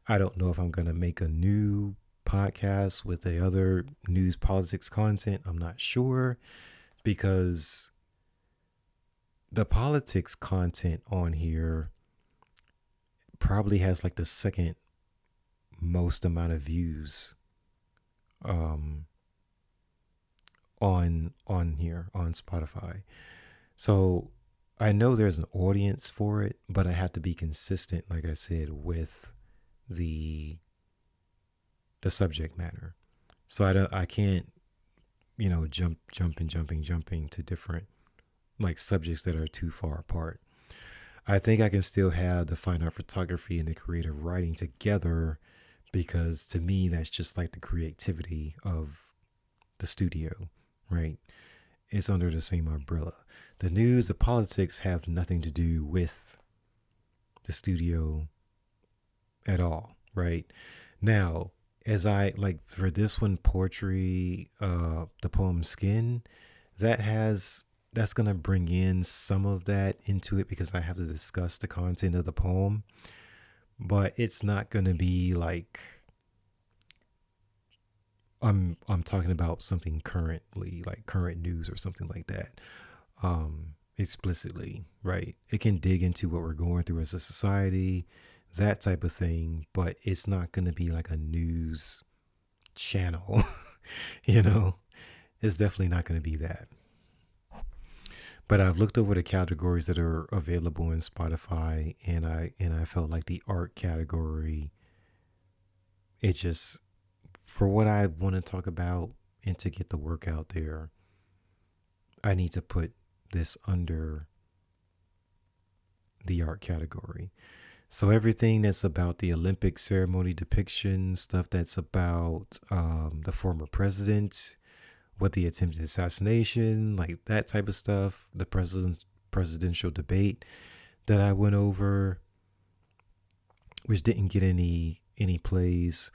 I don't know if I'm gonna make a new podcast with the other news, politics content. I'm not sure because the politics content on here probably has like the second most amount of views um on here on Spotify. So I know there's an audience for it, but I have to be consistent, like I said, with the the subject matter. So I can't, jumping to different like subjects that are too far apart. I think I can still have the fine art photography and the creative writing together because to me that's just like the creativity of the studio, right? It's under the same umbrella. The news, the politics have nothing to do with the studio at all, right? Now, as I like for this one, poetry, the poem Skin, that has that's gonna bring in some of that into it because I have to discuss the content of the poem, but it's not gonna be like I'm talking about something currently, like current news or something like that. Explicitly, right? It can dig into what we're going through as a society, that type of thing, but it's not going to be like a news channel, you know? It's definitely not going to be that. But I've looked over the categories that are available in Spotify and I felt like the art category, it just for what I want to talk about and to get the work out there, I need to put this under the art category. So everything that's about the Olympic ceremony depiction, stuff that's about the former president, what the attempted assassination, like that type of stuff, the presidential debate that I went over, which didn't get any plays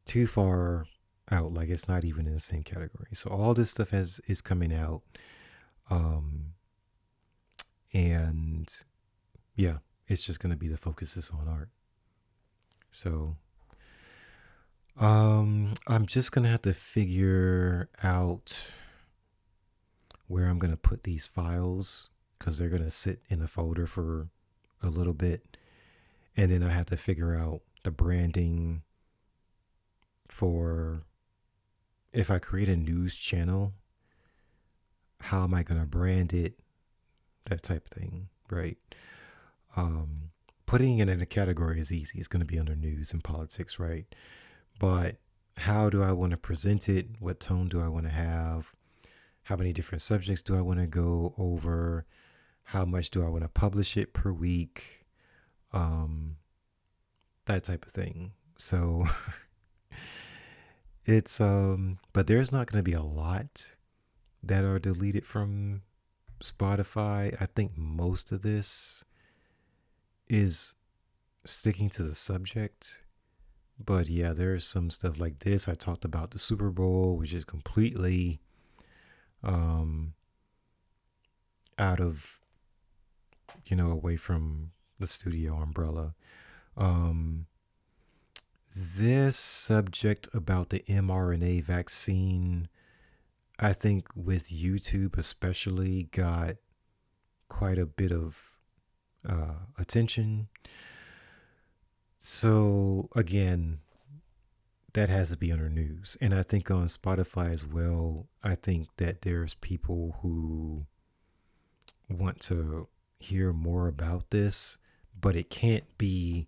too far out, like it's not even in the same category. So all this stuff is coming out, um, and yeah, it's just gonna be the focus is on art. So I'm just gonna have to figure out where I'm gonna put these files because they're gonna sit in a folder for a little bit, and then I have to figure out the branding for if I create a news channel, how am I gonna brand it, that type of thing, right? Um, Putting it in a category is easy. It's gonna be under news and politics, right? But how do I want to present it? What tone do I want to have? How many different subjects do I want to go over? How much do I want to publish it per week? Um, that type of thing. So but there's not going to be a lot that are deleted from Spotify. I think most of this is sticking to the subject. But yeah, there's some stuff like this. I talked about the Super Bowl, which is completely um out of, away from the studio umbrella. Um this subject about the mRNA vaccine, I think with YouTube especially, got quite a bit of attention. So again, that has to be under news. And I think on Spotify as well, I think that there's people who want to hear more about this, but it can't be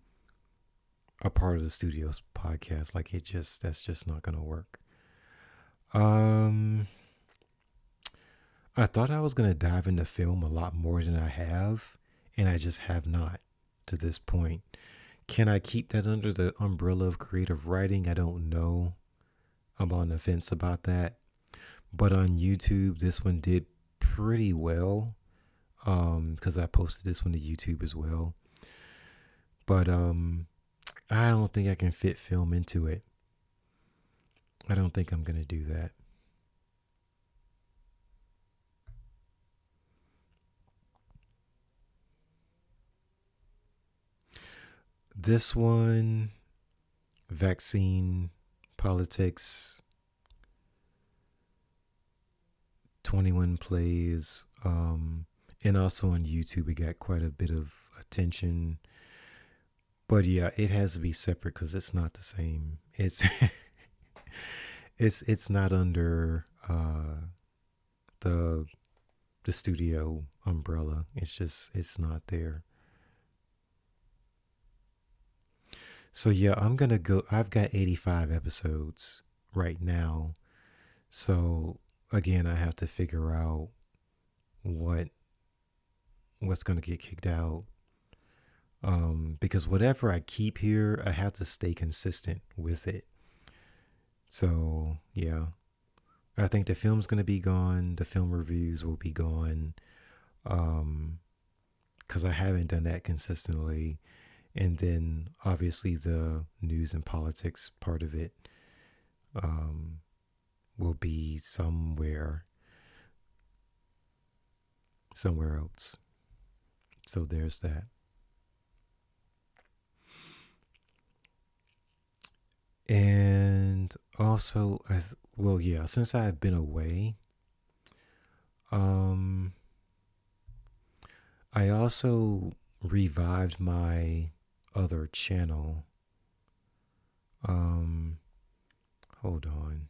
a part of the studio's podcast. Like that's just not gonna work. Um I thought I was gonna dive into film a lot more than I have, and I just have not to this point. Can I keep that under the umbrella of creative writing? I don't know. I'm on the fence about that. But on YouTube, this one did pretty well. Because I posted this one to YouTube as well. But I don't think I can fit film into it. I don't think I'm gonna do that. This one, vaccine, politics, 21 plays, and also on YouTube, it got quite a bit of attention. But yeah, it has to be separate because it's not the same. It's it's not under the the studio umbrella. It's not there. So yeah, I'm gonna go. I've got 85 episodes right now. So again, I have to figure out what what's gonna get kicked out. Because whatever I keep here, I have to stay consistent with it. So yeah, I think the film's gonna be gone. The film reviews will be gone. Um, because I haven't done that consistently. And then obviously the news and politics part of it um, will be somewhere else. So there's that. And also, well, yeah, since I've been away, um, I also revived my other channel. Um, hold on.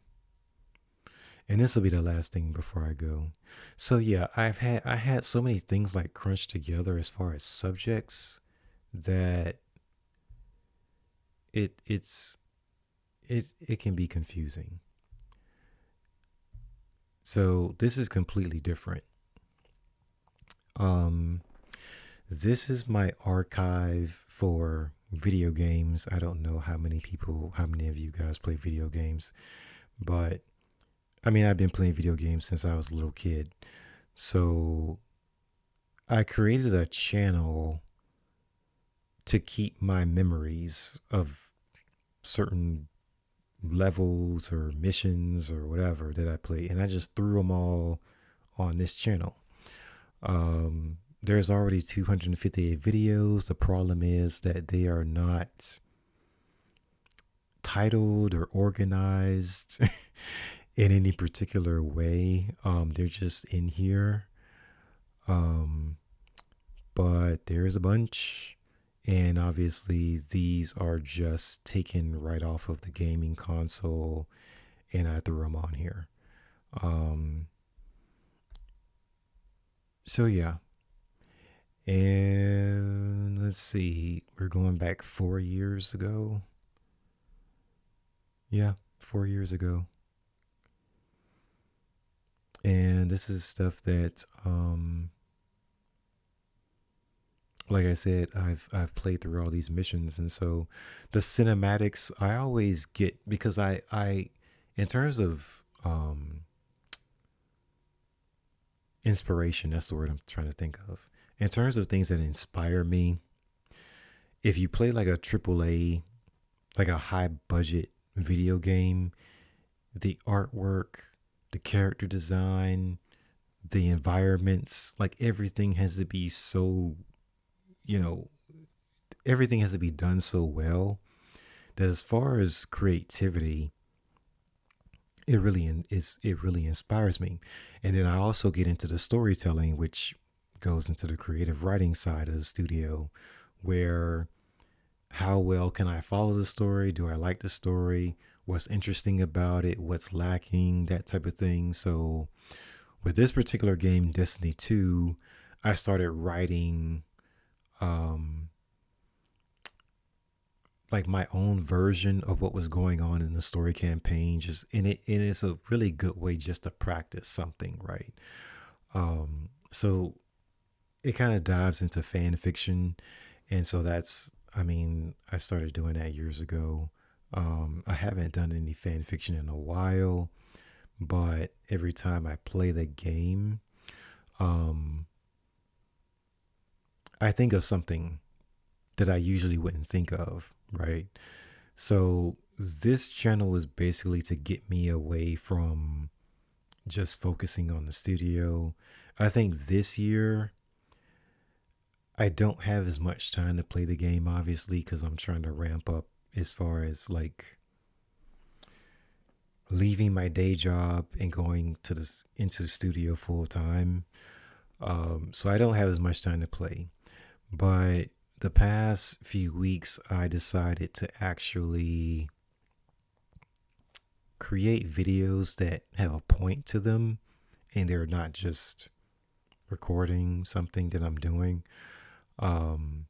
And this will be the last thing before I go. So yeah, I had so many things like crunched together as far as subjects that it's it can be confusing. So this is completely different. Um this is my archive for video games. I don't know how many of you guys play video games, but I mean, I've been playing video games since I was a little kid. So I created a channel to keep my memories of certain levels or missions or whatever that I play, and I just threw them all on this channel. There's already 258 videos. The problem is that they are not titled or organized in any particular way. They're just in here. Um, but there's a bunch. And obviously, these are just taken right off of the gaming console, and I threw them on here. Um, so, yeah. And let's see, we're going back 4 years ago. Yeah, 4 years ago. And this is stuff that like I said, I've played through all these missions, and so the cinematics I always get because I in terms of inspiration, that's the word I'm trying to think of. In terms of things that inspire me, if you play like a triple A, like a high budget video game, the artwork, the character design, the environments, like everything has to be so, you know, everything has to be done so well that as far as creativity, it really inspires me. And then I also get into the storytelling, which goes into the creative writing side of the studio, where how well can I follow the story? Do I like the story? What's interesting about it? What's lacking? That type of thing. So with this particular game, Destiny 2, I started writing um, like my own version of what was going on in the story campaign. Just and it's a really good way just to practice something, right? So it kind of dives into fan fiction, and so that's I mean I started doing that years ago. I haven't done any fan fiction in a while, but every time I play the game, um, I think of something that I usually wouldn't think of, right? So this channel is basically to get me away from just focusing on the studio. I think this year I don't have as much time to play the game, obviously, because I'm trying to ramp up as far as like leaving my day job and going to this into the studio full time. So I don't have as much time to play. But the past few weeks, I decided to actually create videos that have a point to them and they're not just recording something that I'm doing. Um,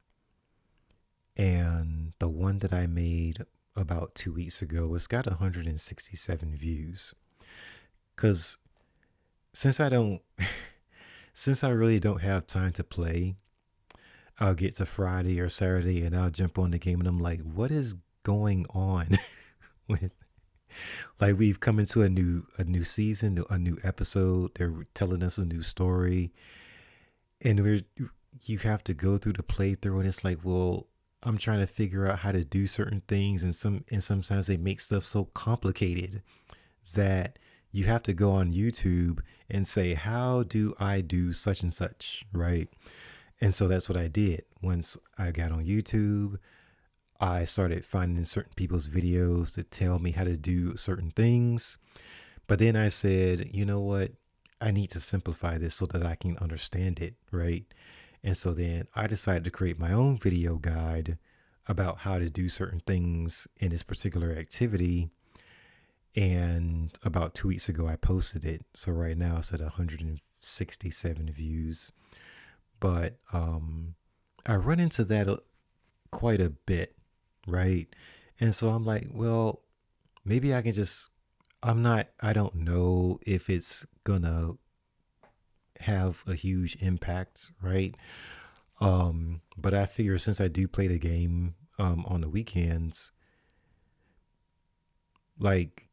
and the one that I made about 2 weeks ago, it's got 167 views. Because since I don't, since I really don't have time to play, I'll get to Friday or Saturday and I'll jump on the game and I'm like, what is going on with like we've come into a new season, a new episode. They're telling us a new story, and you have to go through the playthrough, and it's like, well, I'm trying to figure out how to do certain things, and sometimes they make stuff so complicated that you have to go on YouTube and say, how do I do such and such, right? And so that's what I did. Once I got on YouTube, I started finding certain people's videos that tell me how to do certain things. But then I said, you know what? I need to simplify this so that I can understand it, right? And so then I decided to create my own video guide about how to do certain things in this particular activity. And about 2 weeks ago, I posted it. So right now it's at 167 views. But I run into that quite a bit, right? And so I'm like, well, maybe I can just, I don't know if it's gonna have a huge impact, right? But I figure since I do play the game on the weekends, like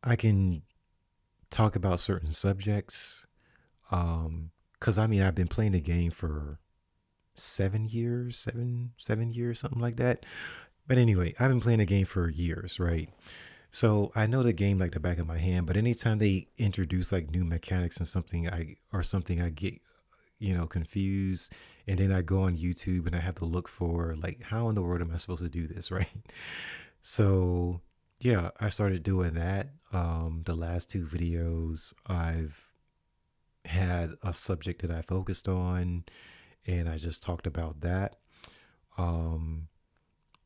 I can talk about certain subjects. Cause I mean, I've been playing the game for 7 years, 7 years, something like that. But anyway, I've been playing the game for years, right? So I know the game like the back of my hand, but anytime they introduce like new mechanics and something I get, confused. And then I go on YouTube and I have to look for like how in the world am I supposed to do this, right? So yeah, I started doing that. The last two videos I've had a subject that I focused on and I just talked about that. Um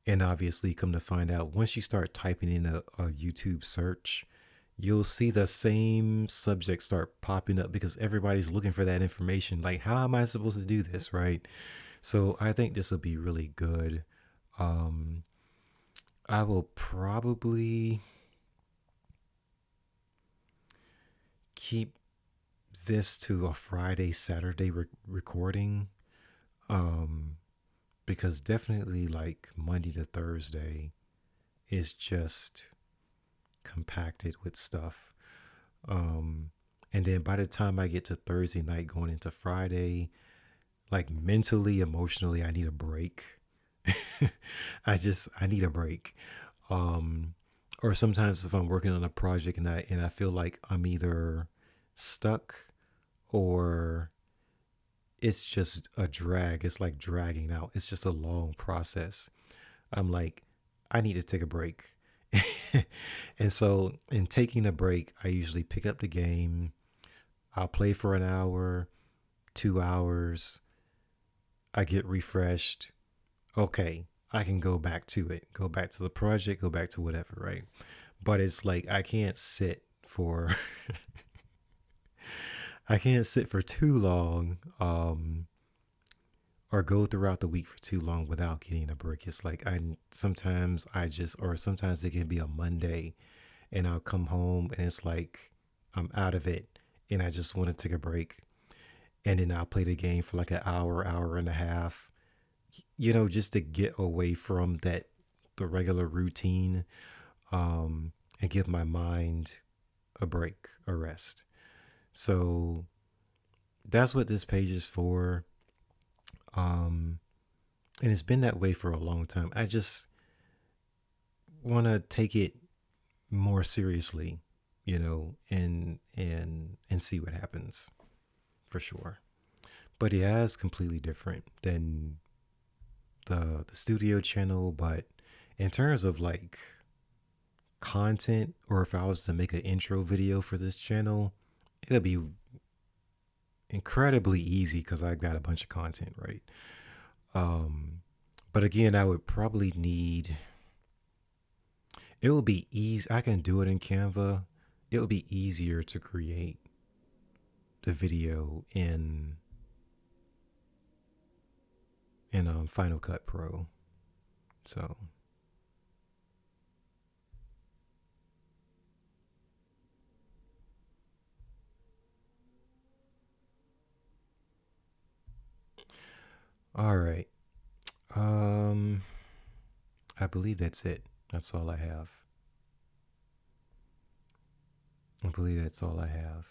And obviously, come to find out, once you start typing in a YouTube search, you'll see the same subject start popping up because everybody's looking for that information. Like, how am I supposed to do this, right? So I think this will be really good. Um, I will probably keep this to a Friday, Saturday recording Um, because definitely like Monday to Thursday is just compacted with stuff. Um, and then by the time I get to Thursday night going into Friday, like mentally, emotionally, I need a break. I need a break. Um, or sometimes if I'm working on a project and I feel like I'm either stuck or it's just a drag. It's like dragging out. It's just a long process. I'm like, I need to take a break. And so, in taking a break, I usually pick up the game. I'll play for an hour, 2 hours. I get refreshed. Okay, I can go back to it, go back to the project, go back to whatever, right? But it's like I can't sit for I can't sit for too long, or go throughout the week for too long without getting a break. It's like sometimes it can be a Monday and I'll come home and it's like I'm out of it and I just want to take a break. And then I'll play the game for like an hour, hour and a half, just to get away from the regular routine, and give my mind a break, a rest. So that's what this page is for. Um, and it's been that way for a long time. I just want to take it more seriously, and see what happens for sure. But yeah, it's completely different than the studio channel. But in terms of like content, or if I was to make an intro video for this channel, it'll be incredibly easy because I got a bunch of content, right? But again, I would probably need. It will be easy. I can do it in Canva. It will be easier to create the video in Final Cut Pro. So all right. Um, I believe that's it. That's all I have. I believe that's all I have.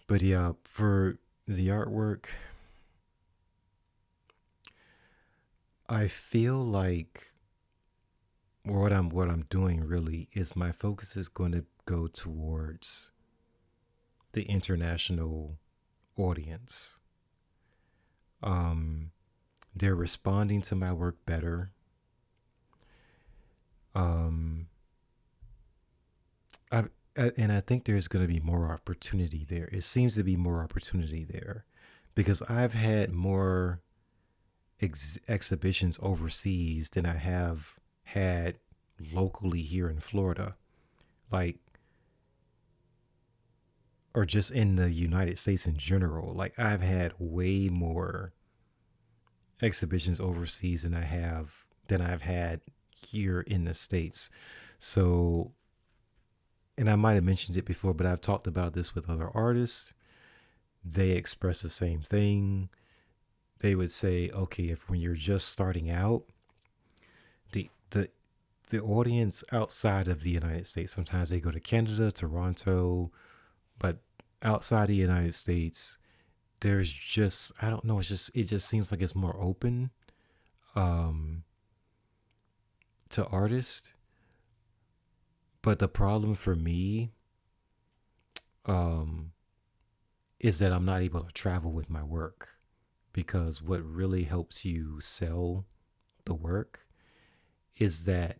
But yeah, for the artwork, I feel like what I'm doing really is my focus is going to go towards the international audience. Um, they're responding to my work better. Um, I, and I think there's going to be more opportunity there. It seems to be more opportunity there because I've had more exhibitions overseas than I have had locally here in Florida, like, or just in the United States in general. Like, I've had way more exhibitions overseas than I've had here in the States. So, and I might have mentioned it before, but I've talked about this with other artists. They express the same thing. They would say, okay, if when you're just starting out, the the the audience outside of the United States, sometimes they go to Canada, Toronto, but outside the United States, there's just, I don't know, it just seems like it's more open, um to artists. But the problem for me, um is that I'm not able to travel with my work, because what really helps you sell the work is that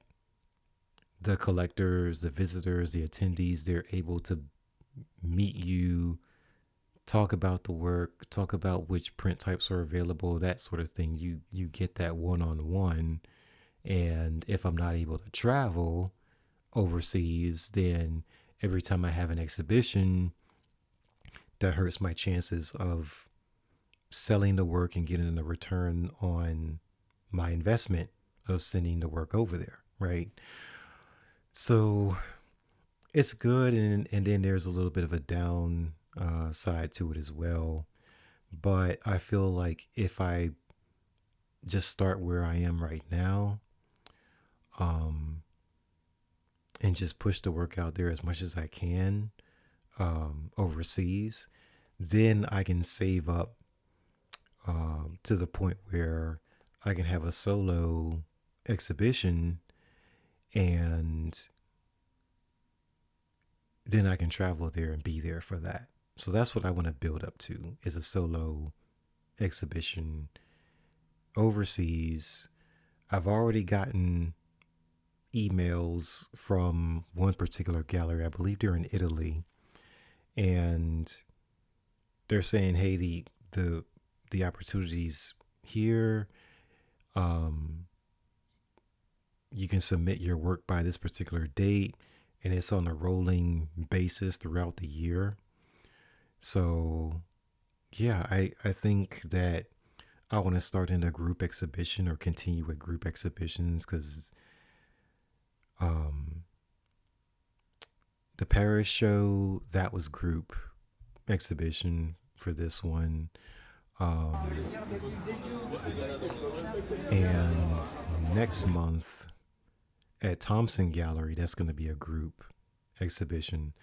the collectors, the visitors, the attendees, they're able to meet you, talk about the work, talk about which print types are available, that sort of thing. You get that one-on-one. And if I'm not able to travel overseas, then every time I have an exhibition, that hurts my chances of selling the work and getting a return on my investment of sending the work over there, right? So it's good, and then there's a little bit of a down side to it as well. But I feel like if I just start where I am right now, um, and just push the work out there as much as I can, overseas, then I can save up, to the point where I can have a solo exhibition, and then I can travel there and be there for that. So that's what I want to build up to, is a solo exhibition overseas. I've already gotten emails from one particular gallery. I believe they're in Italy, and they're saying, "Hey, the opportunities here. Um, you can submit your work by this particular date, and it's on a rolling basis throughout the year." So yeah, I think that I want to start in a group exhibition or continue with group exhibitions, because um, the Paris show, that was group exhibition for this one. Um, and next month at Thompson Gallery, that's going to be a group exhibition.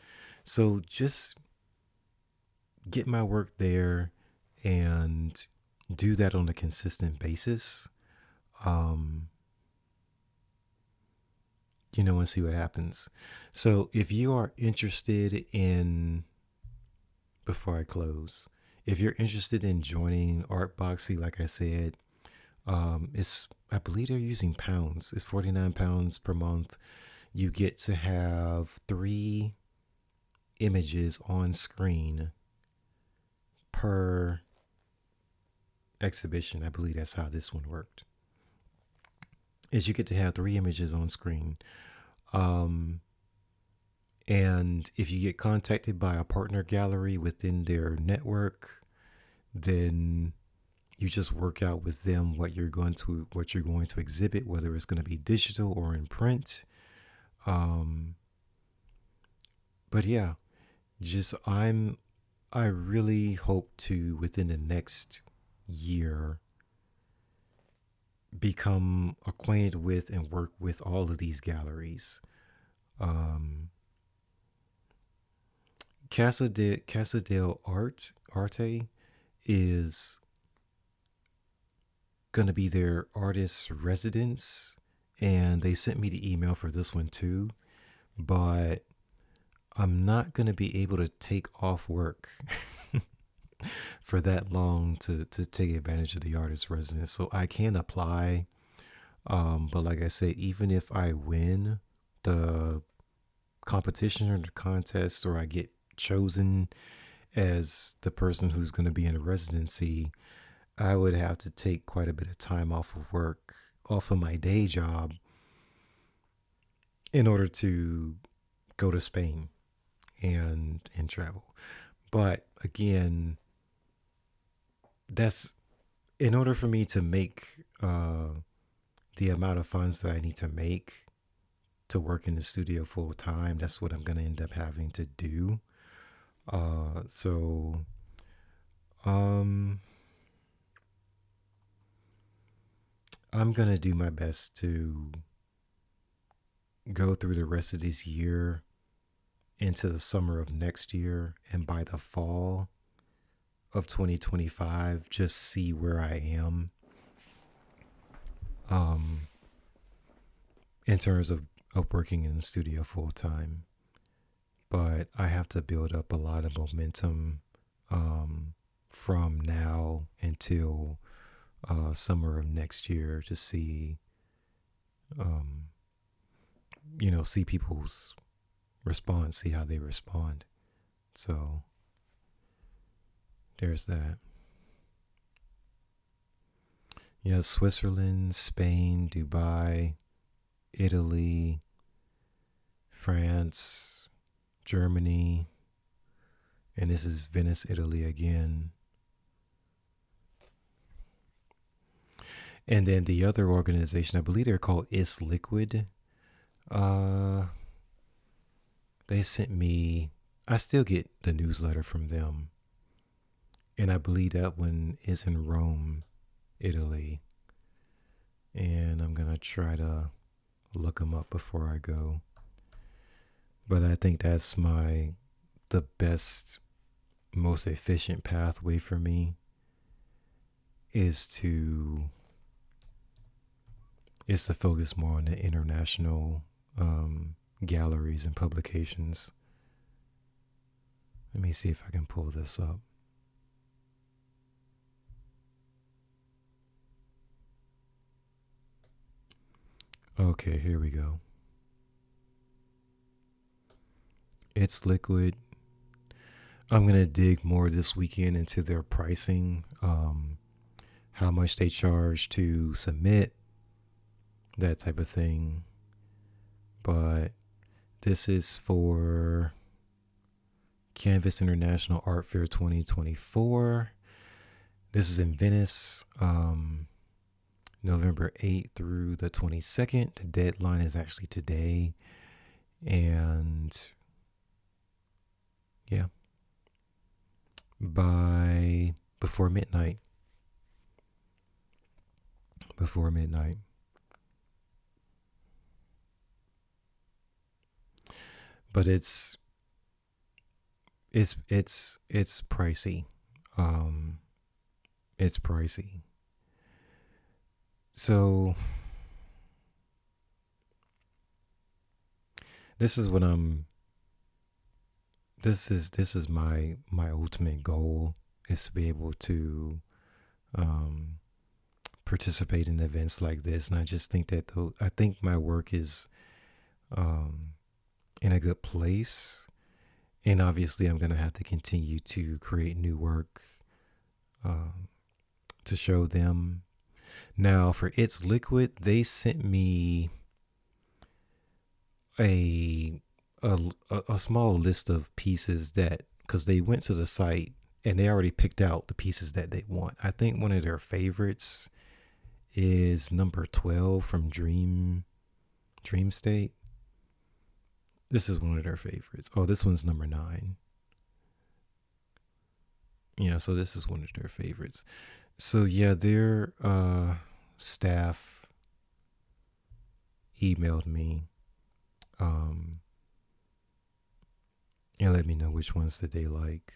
So just get my work there and do that on a consistent basis. Um, and see what happens. So if you are interested in, before I close, if you're interested in joining Artboxy, like I said, it's, I believe they're using pounds. It's 49 pounds per month. You get to have 3 images on screen per exhibition. I believe that's how this one worked. Is you get to have 3 images on screen. And if you get contacted by a partner gallery within their network, then you just work out with them what you're going to exhibit, whether it's going to be digital or in print. But yeah, just I really hope to, within the next year, become acquainted with and work with all of these galleries. Casa del Arte is gonna be their artist residence, and they sent me the email for this one too. But I'm not gonna be able to take off work for that long to take advantage of the artist residence. So I can apply, but like I said, even if I win the competition or the contest, or I get chosen as the person who's going to be in a residency, I would have to take quite a bit of time off of work, off of my day job, in order to go to Spain and travel. But again, that's in order for me to make the amount of funds that I need to make to work in the studio full time. That's what I'm going to end up having to do. So I'm going to do my best to go through the rest of this year into the summer of next year, and by the fall of 2025, just see where I am in terms of working in the studio full time. But I have to build up a lot of momentum from now until summer of next year to see, see people's response, see how they respond. So there's that. Yeah, Switzerland, Spain, Dubai, Italy, France, Germany, and this is Venice, Italy again. And then the other organization, I believe they're called Is Liquid. They sent me I still get the newsletter from them, and I believe that one is in Rome, Italy. And I'm gonna try to look them up before I go. But I think that's the best, most efficient pathway for me is to focus more on the international galleries and publications. Let me see if I can pull this up. Okay, here we go. It's Liquid. I'm going to dig more this weekend into their pricing, how much they charge to submit, that type of thing. But this is for Canvas International Art Fair 2024. This is in Venice, November 8th through the 22nd. The deadline is actually today. And yeah, before midnight. But it's pricey. It's pricey. So this is what I'm this is my ultimate goal, is to be able to participate in events like this. And I just think that I think my work is in a good place. And obviously I'm going to have to continue to create new work to show them. Now for It's Liquid, they sent me a small list of pieces that, because they went to the site and they already picked out the pieces that they want. I think one of their favorites is number 12 from Dream State. This is one of their favorites. Oh, this one's number 9. Yeah, so this is one of their favorites. So yeah, their staff emailed me and let me know which ones that they like.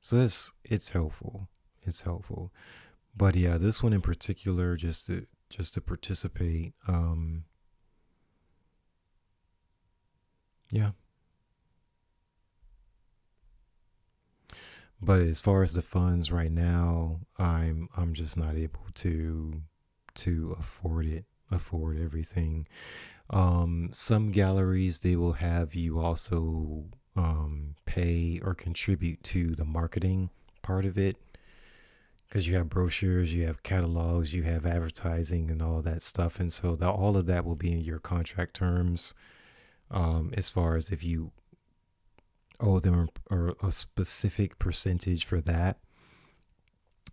So it's helpful. It's helpful. But yeah, this one in particular, just to participate. Yeah. But as far as the funds right now, I'm just not able to afford everything. Some galleries, they will have you also pay or contribute to the marketing part of it, because you have brochures, you have catalogs, you have advertising and all that stuff. And so all of that will be in your contract terms, as far as if you owe them or a specific percentage for that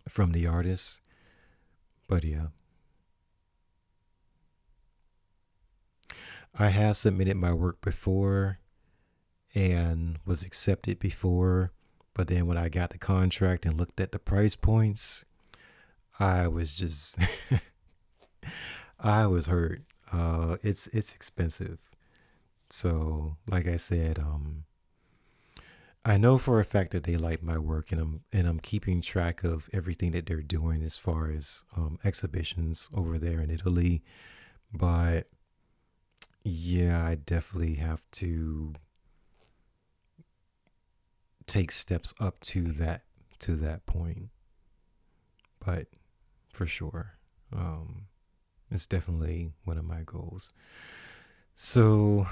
from the artist. But yeah, I have submitted my work before and was accepted before, but then when I got the contract and looked at the price points, I was just I was hurt. It's expensive. So, like I said, I know for a fact that they like my work, and I'm keeping track of everything that they're doing as far as exhibitions over there in Italy. But yeah, I definitely have to take steps up to that point. But for sure, it's definitely one of my goals. So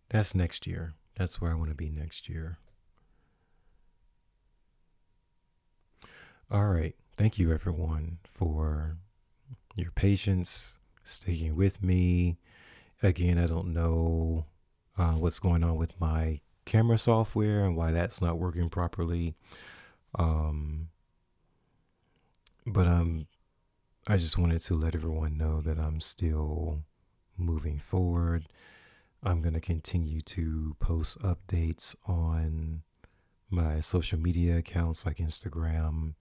that's next year. That's where I want to be next year. All right. Thank you, everyone, for your patience, sticking with me. Again, I don't know what's going on with my camera software and why that's not working properly. But I just wanted to let everyone know that I'm still moving forward. I'm going to continue to post updates on my social media accounts like Instagram.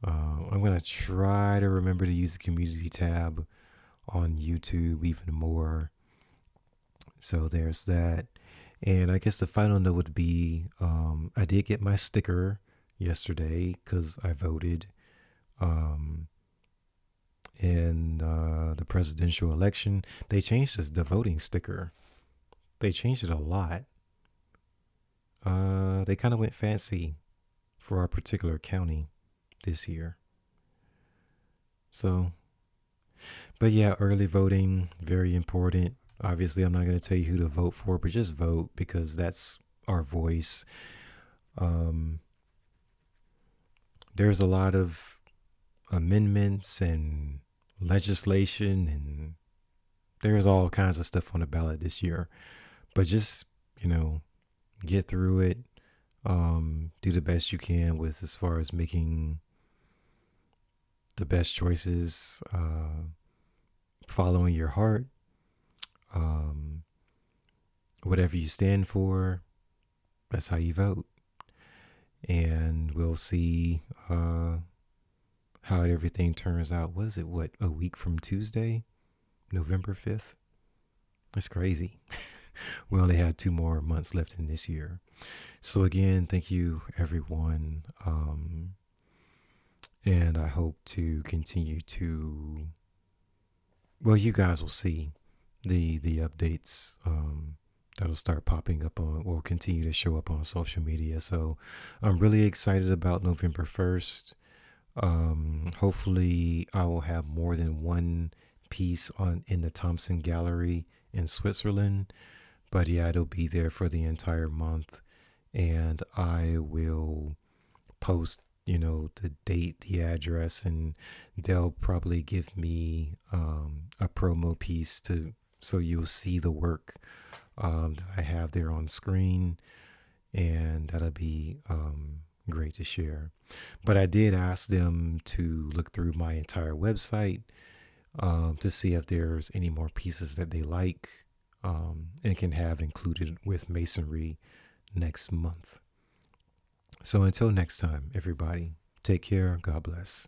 I'm going to try to remember to use the community tab on YouTube even more. So there's that. And I guess the final note would be I did get my sticker yesterday because I voted um, in the presidential election. They changed the voting sticker, they changed it a lot. They kind of went fancy for our particular county this year. So, but yeah, early voting, very important. Obviously, I'm not going to tell you who to vote for, but just vote because that's our voice. Um, there's a lot of amendments and legislation, and there's all kinds of stuff on the ballot this year. But just, you know, get through it. Do the best you can with as far as making the best choices, following your heart, um, whatever you stand for, that's how you vote. And we'll see how everything turns out. Was it, what, a week from Tuesday, November 5th? That's crazy. We only had 2 more months left in this year. So, again, thank you, everyone. And I hope to continue to, well, you guys will see the updates that'll start popping up on, or continue to show up on social media. So I'm really excited about November 1st. Hopefully I will have more than one piece on in the Thompson Gallery in Switzerland. But yeah, it'll be there for the entire month. And I will post, the date, the address, and they'll probably give me a promo piece so you'll see the work that I have there on screen, and that'll be great to share. But I did ask them to look through my entire website to see if there's any more pieces that they like and can have included with masonry next month. So until next time, everybody, take care. God bless.